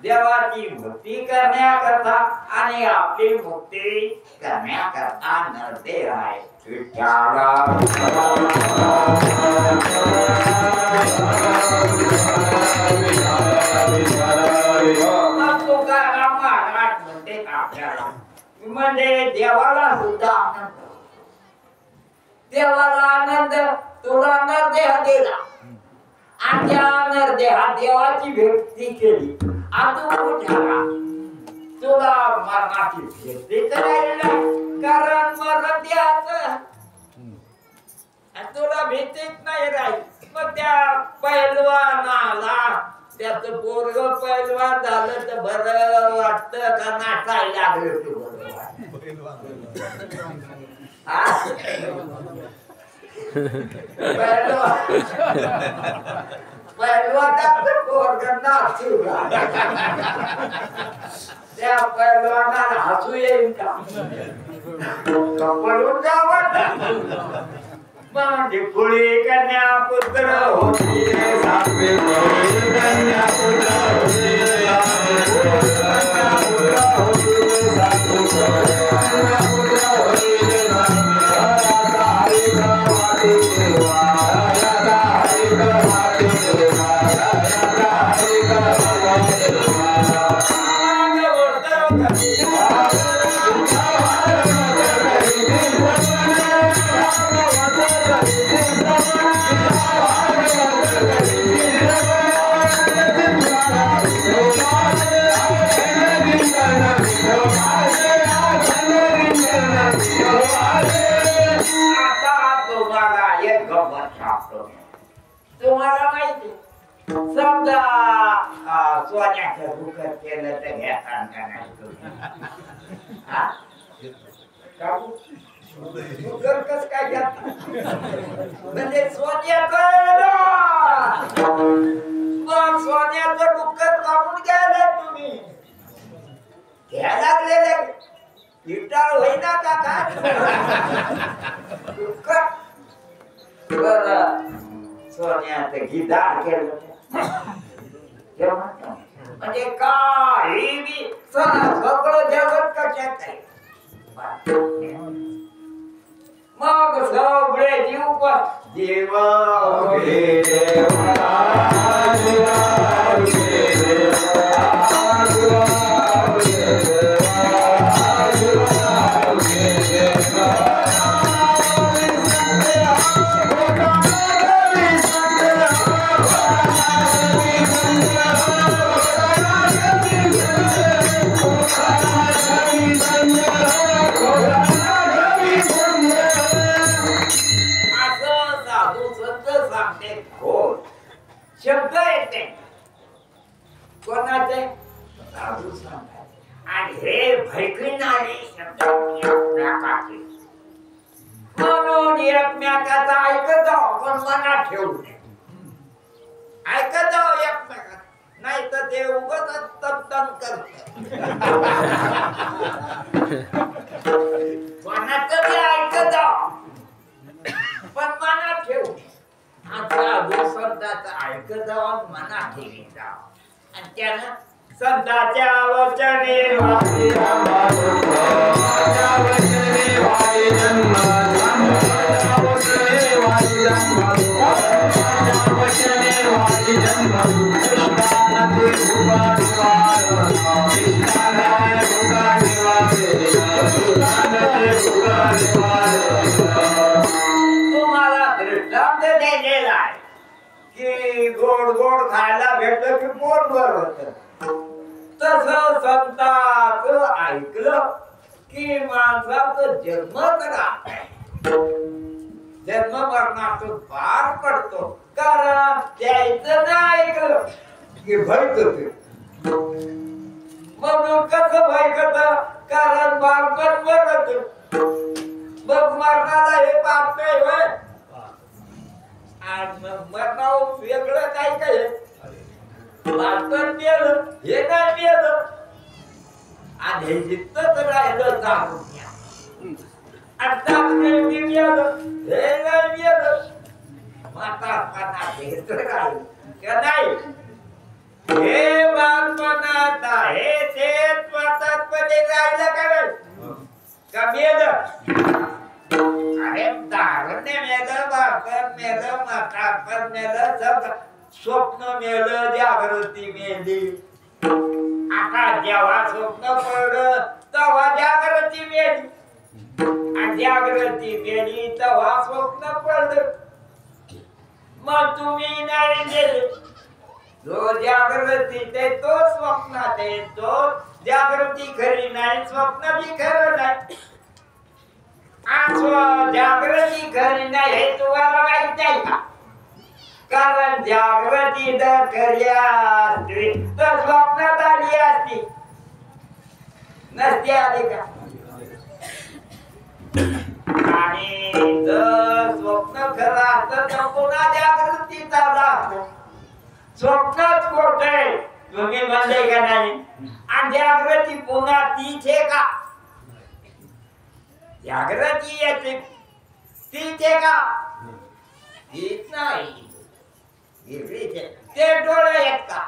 देवाची भक्ती करण्याकरता आणि आपली मुक्ती करण्याकरता नरदेह आहे तुकाराम महाराज म्हणते आपल्याला म्हणजे देवाला सुद्धा आनंद देवाला आनंद तुला नरदेह दिला आणि त्या नरदेहा देवाची भक्ती केली आता झाला तुला मरणाची भीती करायला कारण मरण द्यायचं तुला भीतीच नाही राहील मग त्या पैलवानाला त्याचं पोरग पैलवान झालं तर बरं वाटतं का नाचायला लागलं पहिलवानाचं पोरगं नाचू का? त्या पहिलवानाला हसू येईल का? कपडून जावं माझी पुढे कन्या पुत्र होती सातवे कन्या पुत्र होती तुम्हाला माहिती समजा सोन्याचं बुकर केलं तर घ्या बुकर कस काय घ्या म्हणजे सोन्याचं मग सोन्याचं बुकर काढून घ्यायला तुम्ही घ्या लागलेले इटाळ होईना का बुकर सोन्याचं गिदार केलं म्हणजे काही बी सगळं जगत कशात आहे मग सगळे जीव पण देवा शब्द येते कोणाचे साधू सांगतात आणि हे भैकविणारे शब्द म्हणून एकमेकाचा ऐकत जाऊ पण मनात ठेवू नये ऐकत जाऊ एकमेकात नाही तर ते उगाच तत्तन करत कोणाचं ते ऐकत जाऊ पण मनात ठेवू नये संतांचा ऐकत जावा मनात ठेवीत जावा आणि त्यानं संतांच्या वचने वाई तुम्हाला दृष्टांत दिलेला आहे की गोड गोड खायला भेटलं की पोट भर होत तसं संतांचं ऐकलं की माणसाचं जन्म करा जन्म मरणाचं पार पडतो कारण त्याचं नाही ऐकलं की भयकत म्हणून कसं भयकत कारण बालपण मरत मग मरणाला हे पाप नाही होय आणि मरणावर वेगळं काय काय बालपण मेलं हे नाही मेलं आणि हे जितकंच राहिलं जाणून घ्या आता मेलं हे नाही मेलं म्हातारपणा हे तर राहिलं का नाही हे बालपणात आहे ते म्हातारपणे राहिलं का नाही का मेलं अरे दारणे मेलं बापर मेलं म्हातारपण मेलं सब स्वप्न मेलं जागृती मेली आता जेव्हा स्वप्न पडलं तेव्हा जागृती मेली आणि जागृती मेली तेव्हा स्वप्न पडलं मग तुम्ही नाही गेले जो जागृती ते तो स्वप्नात आहे तो जागृती खरी नाही स्वप्न बी खरं नाही जागृती खरी नाही हे तुम्हाला माहित नाही का कारण जागृती जर खरी असती तर स्वप्नात आली असती नसती आली का आणि जर स्वप्न खरं असतं तर पुन्हा जागृती चालू. स्वप्नच खोटे तुम्ही म्हणले का नाही. आणि जागृती पुन्हा तीच आहे का. जागृती येते तीच आहे का. तीच नाही. ते डोळे आहेत का.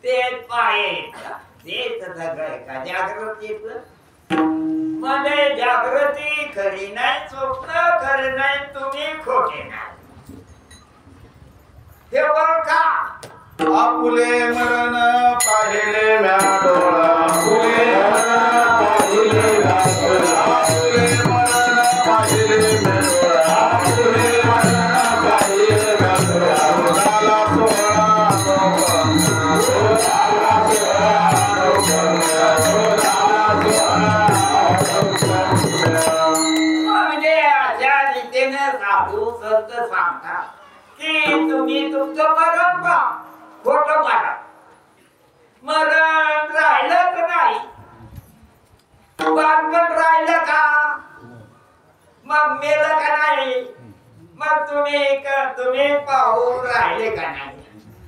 ते पाय आहेत का. तेच सगळं का जागृतीच. मध्ये जागृती खरी नाही. स्वप्न खरे नाही. तुम्ही खोटे नाही. हे ओळखा. आपुले मरण पाहिले म्या डोळा. आपुले मरण पाहिले म्या डोळा. आपुले मरण पाहिले म्या डोळा. आपुले मरण पाहिले म्या डोळा. झाला सोहळा म्हणजे अशा रीतीने साधू संत सांगतात की तुम्ही तुमचं मरण पहा. खोटं मारा. मरण राहिलं तर नाही. बालपण राहिलं का. मग मेलं का नाही. मग तुम्ही पाहून राहिले का नाही.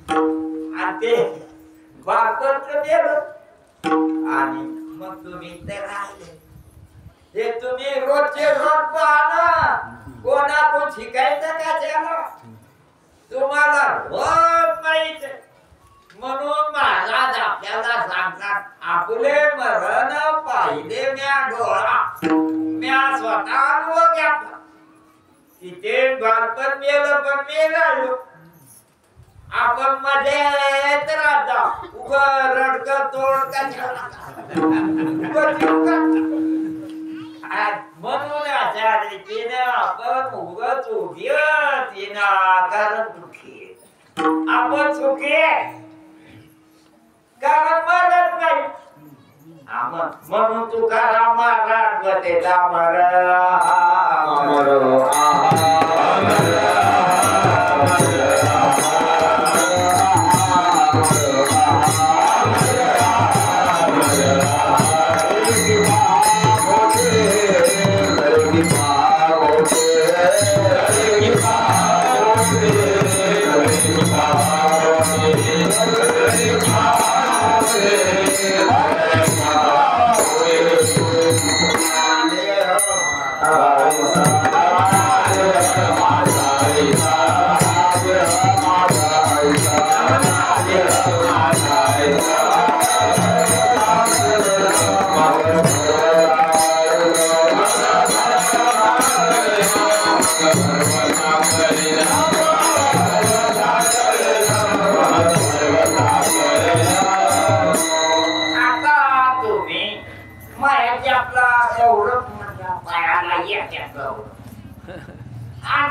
आणि ते बालपण तर गेलं. आणि मग तुम्ही ते राहिले. हे तुम्ही रोजचे रोज पहा ना. कोणाकडून शिकायचं का त्याला. तुम्हाला रोज माहित. म्हणून महाराज आपल्याला सांगतात आपुले मरण पाहिले म्या डोळा. म्या स्वतः अनुभव घेतला. तिथे बालपण मेलं पण मी राहिलो. आपण मध्ये राहता उग रडक तोड म्हणून अशा रीतीने आपण उगच उभी कारण दुःखी. आपण सुखी कारण मरत नाही. म्हणून तुकाराम महाराज बतेला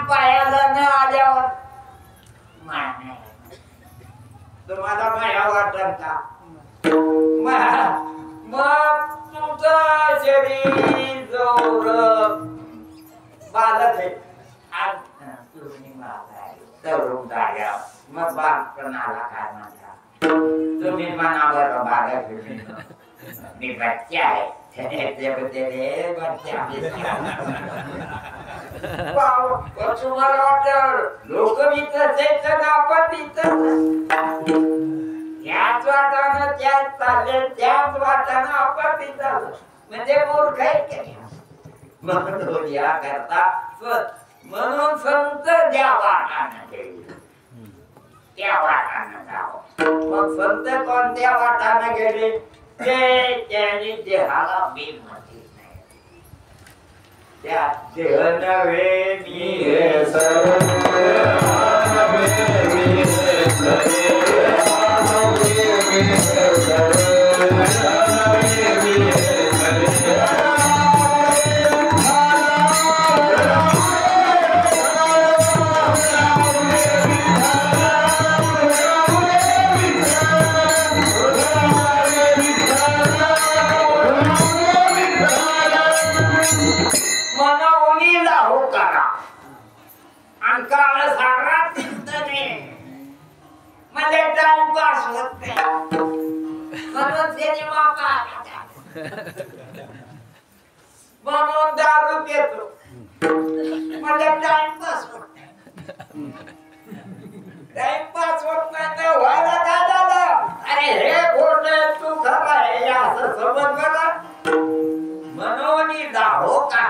पायाला न आल्यावर तुम्हाला माया वाटत का. मग तुमचं शरीर जोर बालक आहे. तरुण झाल्या मग बालपणाला काय म्हणता. तुम्ही मनावर बालक मी बच्चा आहे. तुम्हाला वाटत लोक याच वाटानं त्याच चालले त्याच वाटानं आपण चाललं म्हणजे मूर्ख आहे. म्हणून या करता म्हणून संत ज्या वाटानं गेले त्या वाटानं जावं. मग संत कोणत्या वाटानं गेले ते त्यांनी देहाला मी म्हटले नाही. त्या देह नव्हे मी म्हणून दारू पितो मला टाइमपास होत नाही. टाइमपास होत नाही तर व्हायला काय झालं? अरे हे खोट तू खरं आहे असं समज बघा. म्हणून जाहो का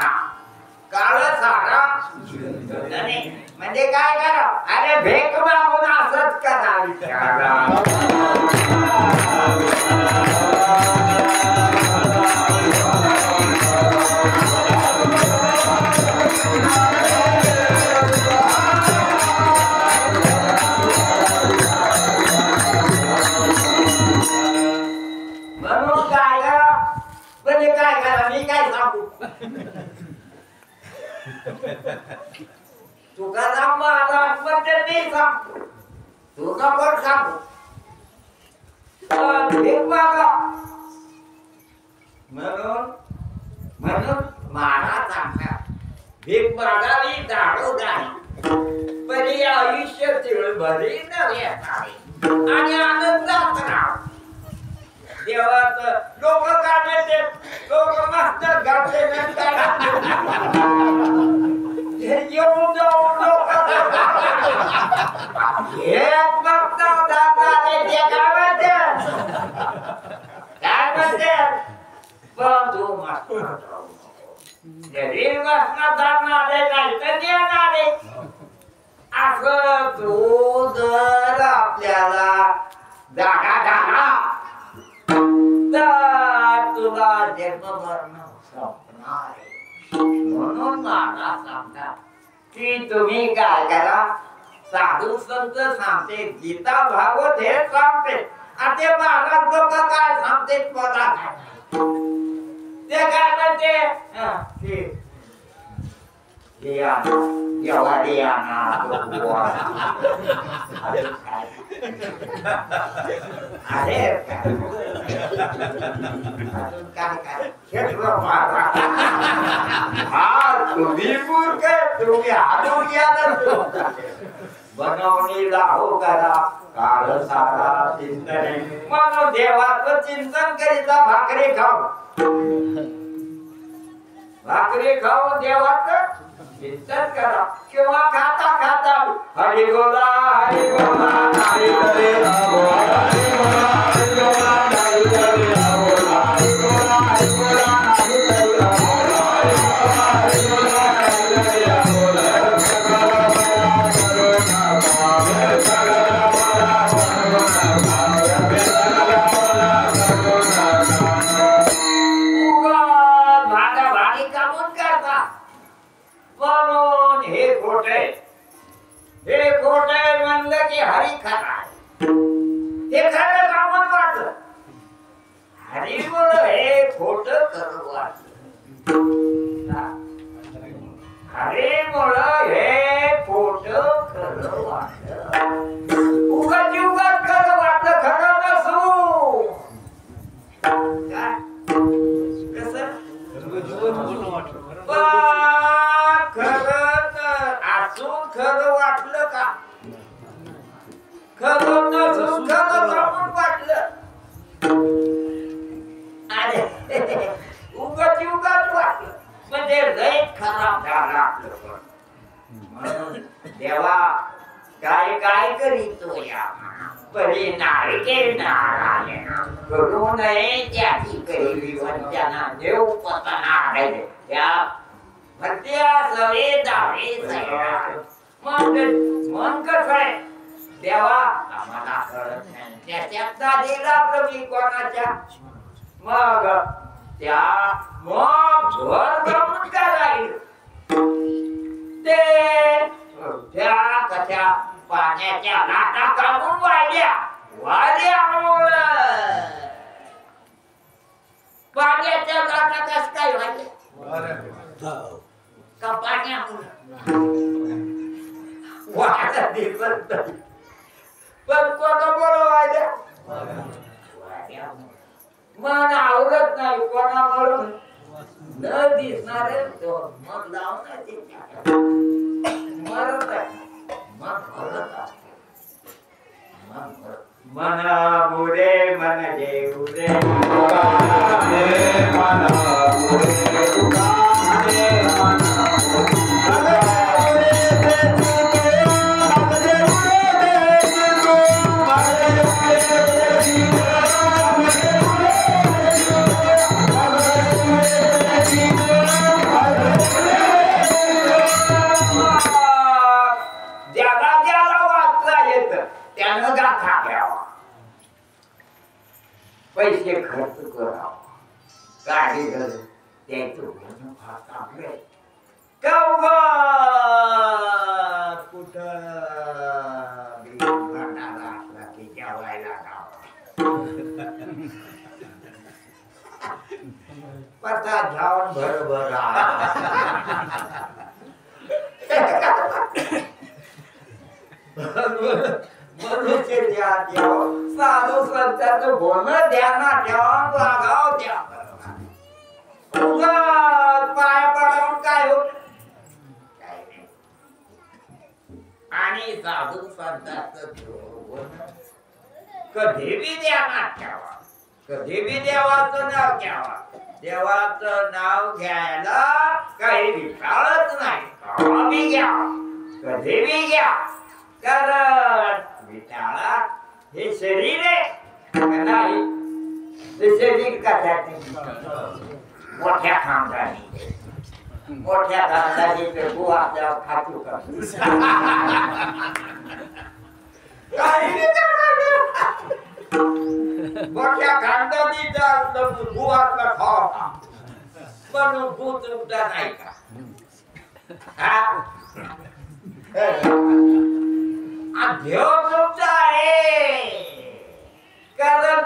काळ सारा म्हणजे काय करा? अरे भेक मागून असंच करावी. म्हणून काय करा? म्हणजे काय करा? मी काय सांगू? तुकाराम महाराज म्हणजे मी सांगतो. तू नको सांगू. भीक मागा म्हणून महाराज सांगतात भीक मागावी दारू नाही परी आयुष्य तिळभरी नव्हे आणि आनंदात राहा. देवाचं लोक काय म्हणते? लोक मस्त घालते येऊन जाऊन लोक एक बघता दादाने ते काय म्हणते बंधू मस्त जरी बसणं जाणारे नाही तर येणारे असं तू जर आपल्याला जागा झाला तर तुला जन्ममरण संपणार. म्हणून मला सांगा की तुम्ही काय करा? साधू संत सांगते गीता भागवत हे सांगते आणि ते महाराज लोक काय सांगते मला काय ते काय म्हणते बनवणी लाहो करा काळ सारा चिंतने म्हणून देवाचं चिंतन करीता भाकरी खाऊ देवाचं चिंतन करा किंवा खाता खाता हरी बोला हरी बोला हरी हरी बोला हरी बोला हरी बोला हरी हरी बोला हरी बोला हरी बोला हरी हरी बोला हरी बोला हरी हरी बोला हे खोटे म्हणलं की हरी खरा हे खरं कामच वाटलं. हरी बोल हे खोट खरं वाटलं. हरी बोल हे खोट खरं वाटलं. उगाच उगाच खरं वाटलं खरं नसू कसं खरं वाटलं का? खरं नसून खरं आपण वाटलं. अरे उगाच उगाच वाटलं म्हणजे लय खराब झालं आपलं. म्हणून देवा काय काय करीतो या परी नारिके नारायण करू नये त्याची करी वंचना देव पतना त्या भट्या सवे दावे मन कसं आहे देवा आम्हाला कळत नाही. त्याच्यात दिला प्रवी कोणाच्या मग त्या मग घर जमून काय राहील ते त्या कशा पाण्याच्या लाटा काढून वाढल्या पाण्याच्या लाटा कस काय वाढल्या का पाण्यामुळे वाढा दिसत पण कोण बोलवायला मन आवडत नाही कोणामुळे न दिसणारे मन लावून मरत मना बुरे मन जेवरे मन बुरे गाथा घ्यावा, पैसे खर्च करावा, गाडी घर त्याचं भजन फार चांगलं आहे. कुठं भंडारा असला की जेवायला पता जाऊन बरोबर मनुष्य द्या साधू संतांचं बोलणं ध्यानात ठेवा, वागाव द्या. पाय पडावून काय होत आणि साधू संतांचं कधी बी ध्यानात ठेवा, कधी बी देवाचं नाव घ्यावा. देवाचं नाव घ्यायला काही विचारच नाही, कवा बी घ्या, कधी बी घ्या. कारण विचारा हे शरीर आहे नाही, हे शरीर कशाचे? मोठ्या खानदानी, मोठ्या खानदानीचे बुवा आपल्याला खातू करतो. मोठ्या खानदानीचा बुवाचा खावा म्हणून भूत उठला नाही का? देव तुमचा आहे, कारण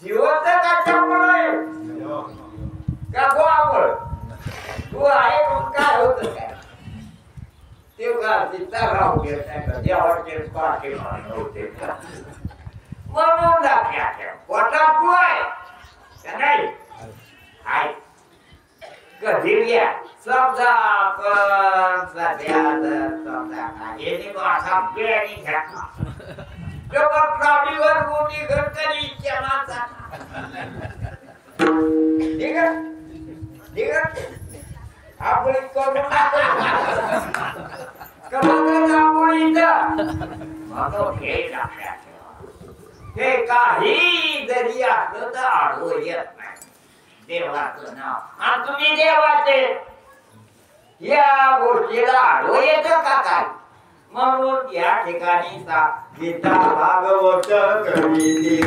जीवच कशामुळे का गोवामुळे? तू आहे म्हणून काय होत काय? तेव्हा तिथं राहू देत नाही, देवाचे पाठी होते म्हणून दाखल्या ठेव. पोटात तू आहे का नाही? आहे कधी घ्या. समजा आपण सध्या समजा काही असा बिर्याणी घेतला तेव्हा ट्रॉलीवर मोठी घरकरी केला ठीक आहे, ठीक आहे. आपण करून हे काही जरी असलं तर आडवं येत नाही देवाचं नाव. आणि तुम्ही देवाचे या गोष्टीला आडवं येतं का काय? म्हणून या ठिकाणी गीता भागवत करी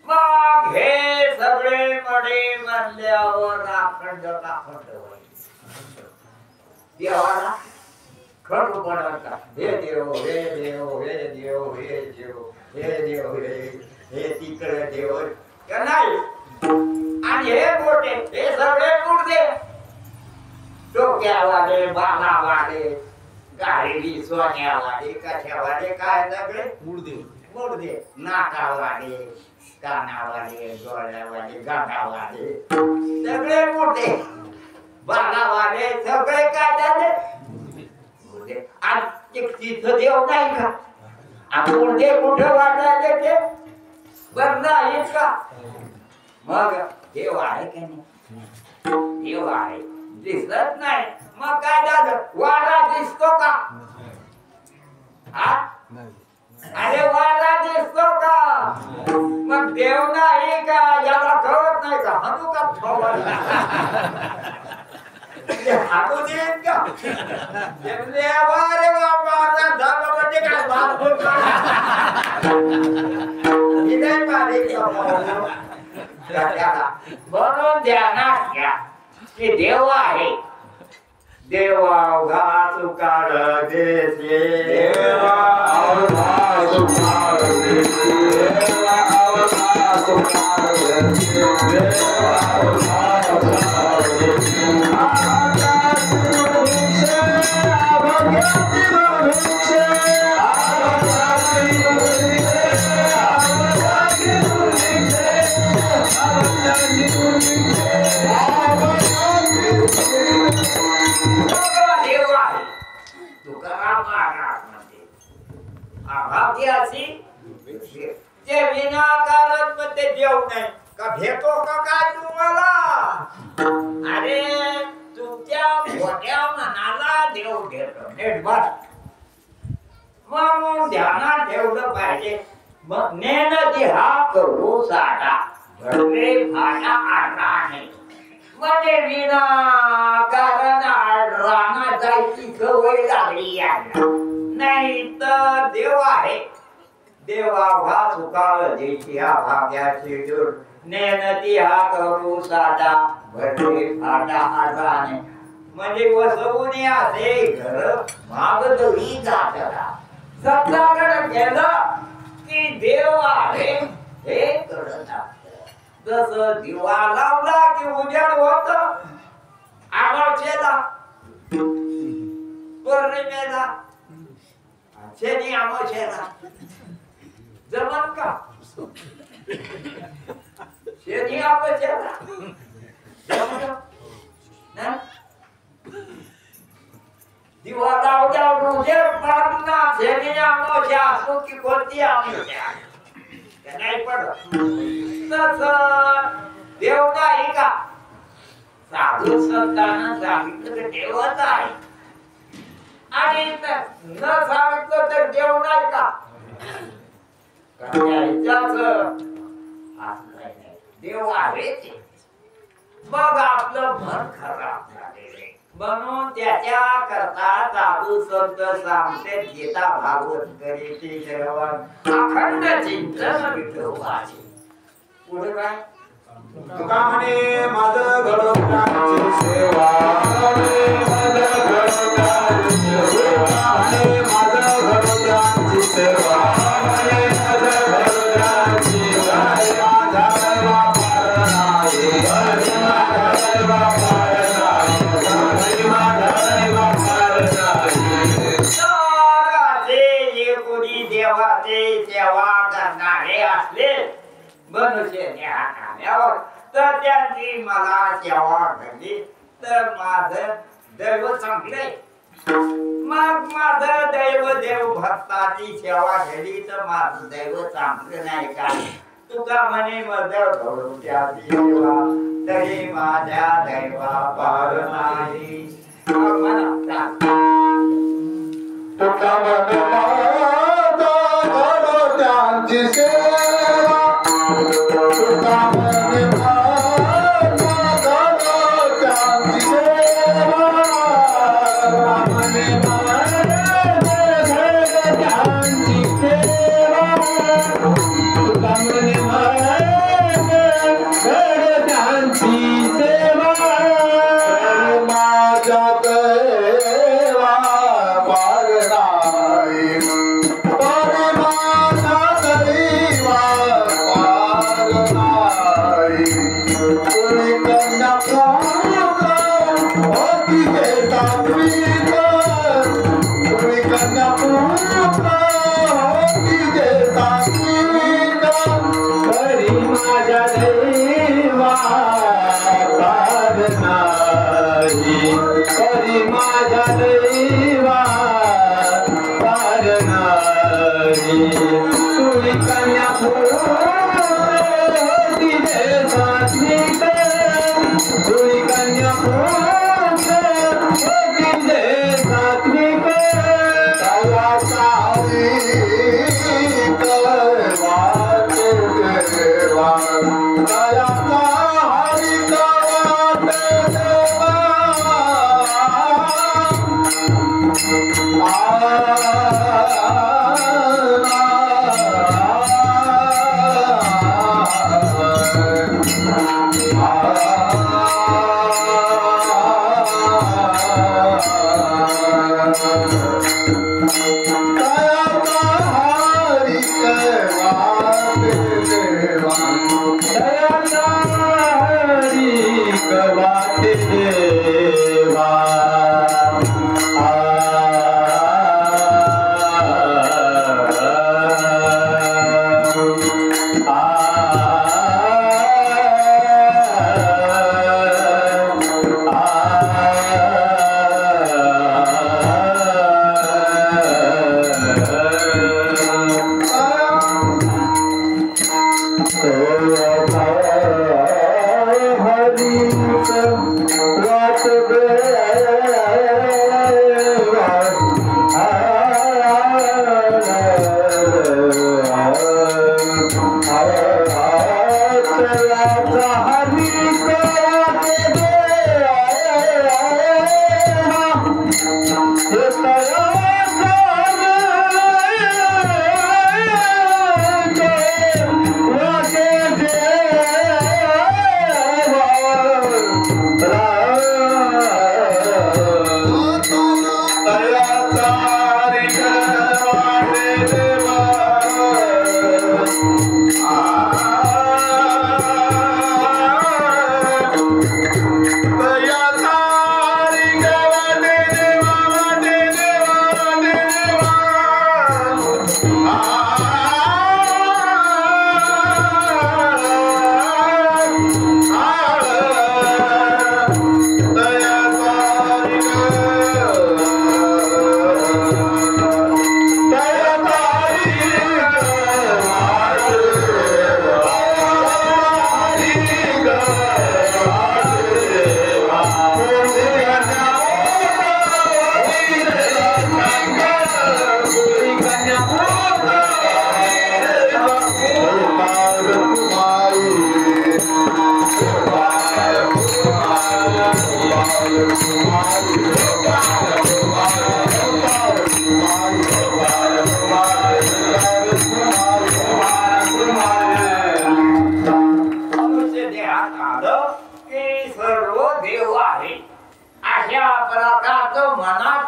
मग हे सगळे मडे म्हणल्यावर अखंड अखंड देवाला खंड बनवता. हे देव, हे देव, हे देव, हे देव, हे देव, हे तिकडे देव का नाही? आणि हे मोठे हे सगळे मुर्दे, डोक्यावाले, बाणावाले, गाडी सोन्यावाले, कशावाले, काय सगळे मुर्दे मुर्दे. नाकावाले, कानावाले, डोळ्यावाले, गाठावाले सगळे मोठे, बाणावाले सगळे काय झाले मुर्दे. आणि तिथं देव नाही का? मुर्दे कुठं वाटायले ते बरं नाहीत का? मग देव आहे का नाही? देव आहे, दिसत नाही. मग काय झालं? वारा दिसतो का? अरे वारा दिसतो का? मग देव नाही का? याला कळत नाही का? हनू का हाणू देईन का? देवारे बाबा झालं म्हणजे काय म्हणून ध्यानात घ्या की देव आहे. देवा अवघा तुकार देशे, देवा अवघा तुकार देशे, देवा अवघा तुकार देशे, देवा अवघा तुकार देशे. विनाकारण मध्ये देव नाही का? भेटो का काय तुम्हाला? अरे तुमच्या मोठ्या मनाला देव देतो नीट बस म्हणून ध्यानात ठेवलं पाहिजे मग नेनती हा करू साडा भरले भाषा आडराने म्हणजे विना कारण आडराना जायची सवय लागली यांना नाही तर देव आहे देवा भा सुकाळ देशी हा भाग्याची दूर नेनती हा करू साडा भरले भाषा आडराने म्हणजे वसवून असे घर मागदही जातला सत्ताकडे गेलं की देव आहे हे कळत असत जसं दिवा लावला की उजेड होत अमावस्येला पौर्णिमेला शनी अमावस्येला जमत का शनी अमावस्येला जमत दिवा लावल्यावर उजेड पडला शनी अमावस्या असो की कोणती अमावस्या नाही पडत तसं देव नाही का साधू संतांना सांगितलं देवच आहे आणि न सांगितलं तर देव नाही का देव आहे ते मग आपलं मन खराब झालेले म्हणून त्याच्या करता साधू संत सांगते गीता भागवत करीती श्रवण अखंड चिंतन विठोबाचे पुढे काय तुका म्हणे माझं घडोत्यांची सेवा माझं घडोत्यांची सेवा माझं घडोत्यांची सेवा सेवा करणारे असले मनुष्याने हातावर तर त्यांची मला सेवा घडली तर माझं दैव चांगले मग माझं दैव देव भक्ताची सेवा घडली तर माझं दैव चांगलं नाही का तुका म्हणे मदर घडोत्याची सेवा तरी माझ्या दैवा पार नाही म्हणा तुका म्हणे घडोत्यांची सेवा तुका म्हणे घडोत्यांची सेवा घडोत्यांची सेवा तुका म्हणे घडोत्यांची सेवा माझ्या देवा पार नाही माझ्या देवा पार नाही तुझी कन्या होती देशात्मिक तुझी कन्या होती देशात्मिक तया सारी करवाते देवा तया सारी करवाते देवा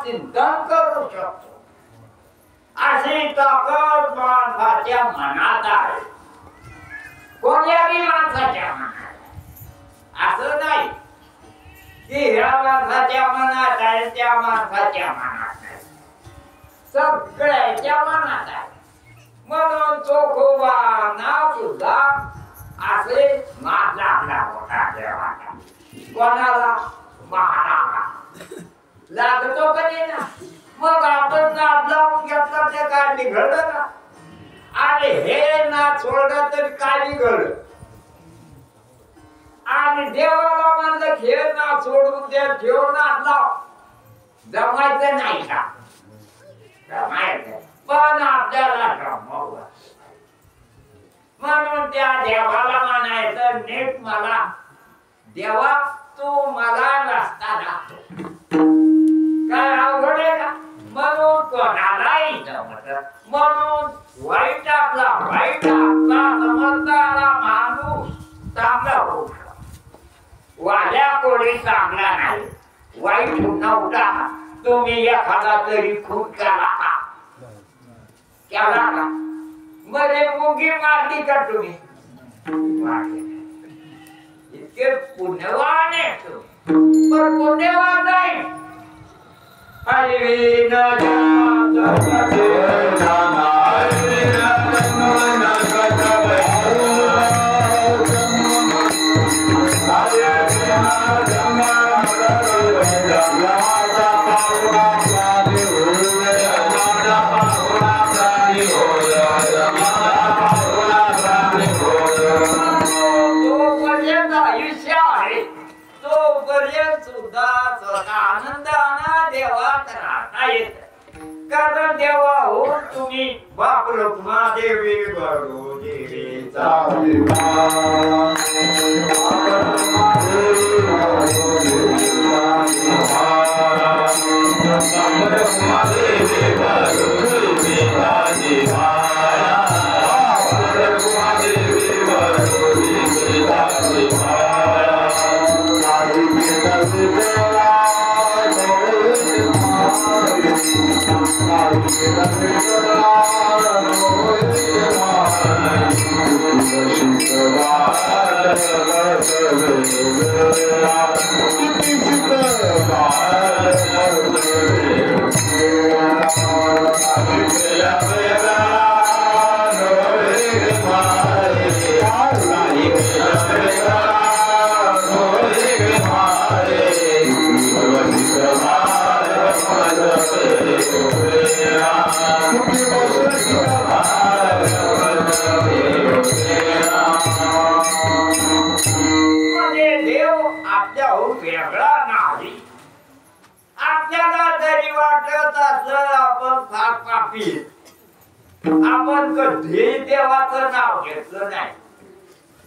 चिंतन करू शकतो अशी ताकद माणसाच्या मनात आहे कोण्याही माणसाच्या मनात असं नाही की ह्या माणसाच्या मनात आहे त्या माणसाच्या मनात आहे सगळ्याच्या मनात आहे म्हणून तो खूबाना सुद्धा असे नाद लागला होता देवाला कोणाला महाराला लागतो कधी ना मग आपण नाद लावून घेतला ते काय बिघडलं ना आणि हे नाद सोडलं तर काय बिघडलं आणि देवाला म्हणलं हे नाद सोडून दे ठेव नाद लाव जमायचं नाही का जमायचं पण आपल्याला जमवलं म्हणून त्या देवाला म्हणायचं नीट मला देवा तू मला रस्ता दाखव काय अवघड आहे का म्हणून कोणालाही जमत म्हणून वाईट आपला समजणारा माणूस चांगला होऊ शकतो वाल्या कोणी चांगला नाही वाईट नव्हता तुम्ही एखादा तरी खूप केला का मध्ये मुंगी मारली का तुम्ही इतके पुण्यवान आहे पण पुण्यवान नाही हरिवीन कारण देवा हो तुम्ही बाप रुक्मा देवी बडो देवीचा आपण कधी देवाचं नाव घेतलं नाही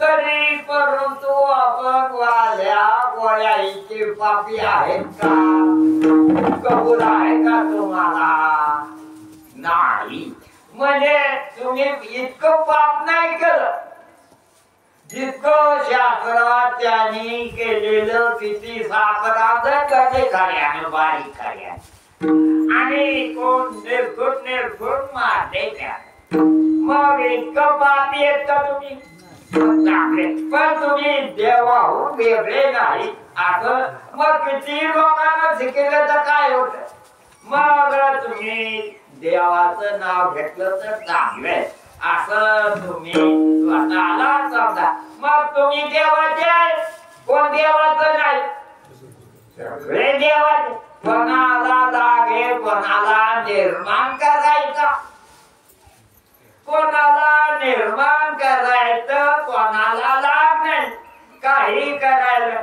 तरी परंतु आपण वाल्या गोळ्याचे पापी आहेत का कबूल आहे का तुम्हाला नाही म्हणजे तुम्ही इतकं पाप नाही केलं जितकं शास्त्रात त्यांनी केलेलं किती साखराचं कधी कार्यानं बारीक कार्यानं आणि कोण निर्घुट मारते त्या मग इतकं पापी येत का तुम्ही पण तुम्ही देवाहून वेगळे नाही असं मग किती लोकांना शिकलं तर काय होत मग तुम्ही देवाचं नाव घेतलं तर चांगलं असं तुम्ही स्वतःला समजा मग तुम्ही देवाचे आहे कोण देवाचं नाही सगळे देवाचे कोणाला लागे कोणाला निर्माण करायचा कोणाला निर्माण करायचं कोणाला लाग नाही काही करायला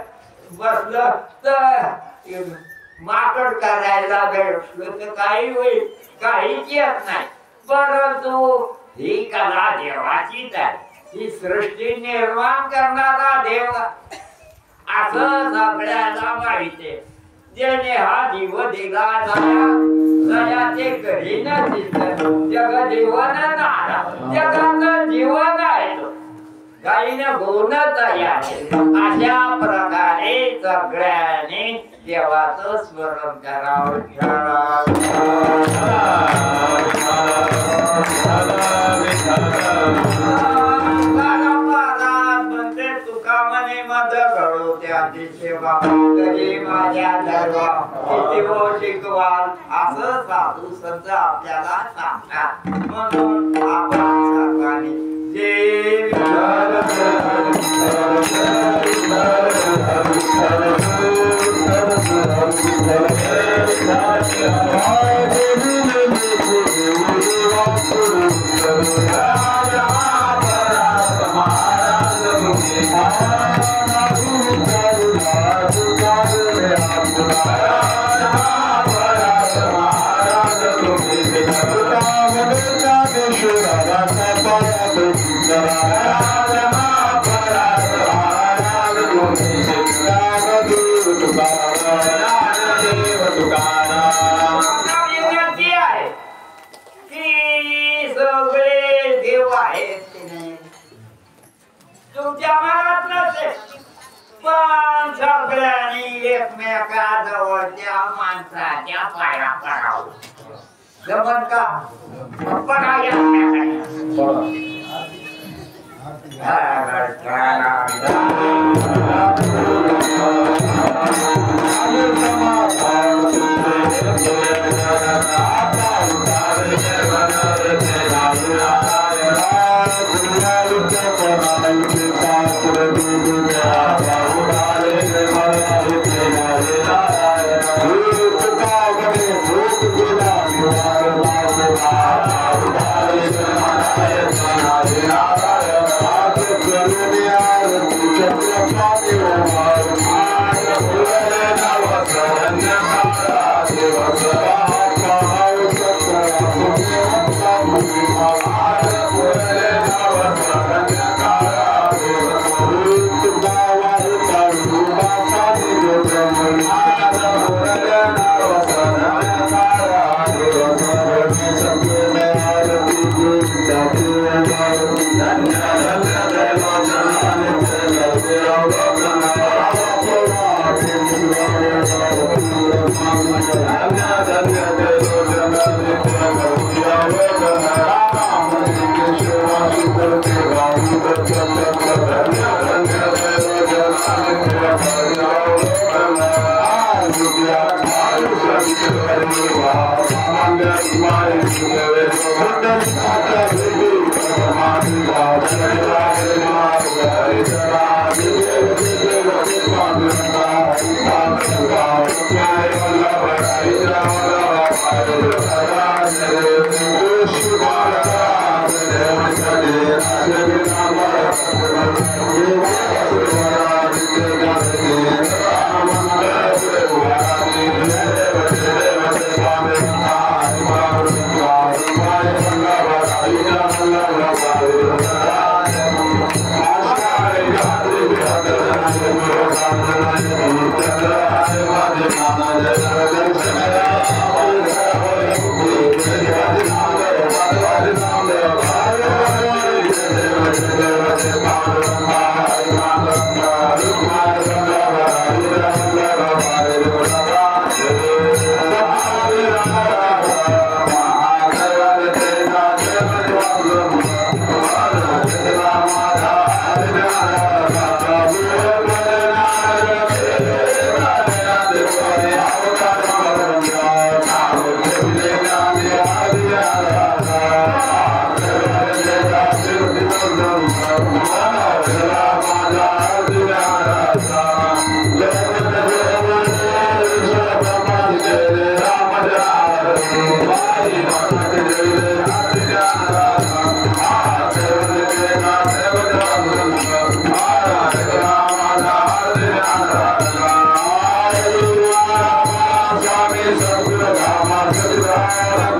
बसलं तर माकड करायला भेटलं तर काही होईल काहीच येत नाही परंतु ही कला देवाचीच आहे ही सृष्टी निर्माण करणारा देव असं सगळ्याला माहिती आहे जेणे हा जीव दिला जयाचे करीन चिंतन जग जीवन नारा जगात जीवन आहे गाईने गुण तयार अशा प्रकारे सगळ्यांनी देवाचं स्मरण करावं तुका म्हणे मद घडो त्याची सेवा कधी माझ्या धर्वा किती शिकवाल असं साधू संत आपल्याला सांगतात म्हणून आपण सर्वांनी जे तुमच्या मनात नसेल पण सगळ्यांनी एकमेकाजवळच्या माणसाच्या पाया पडावं जमन का पडाया Swami Sadguru Rama Sadguru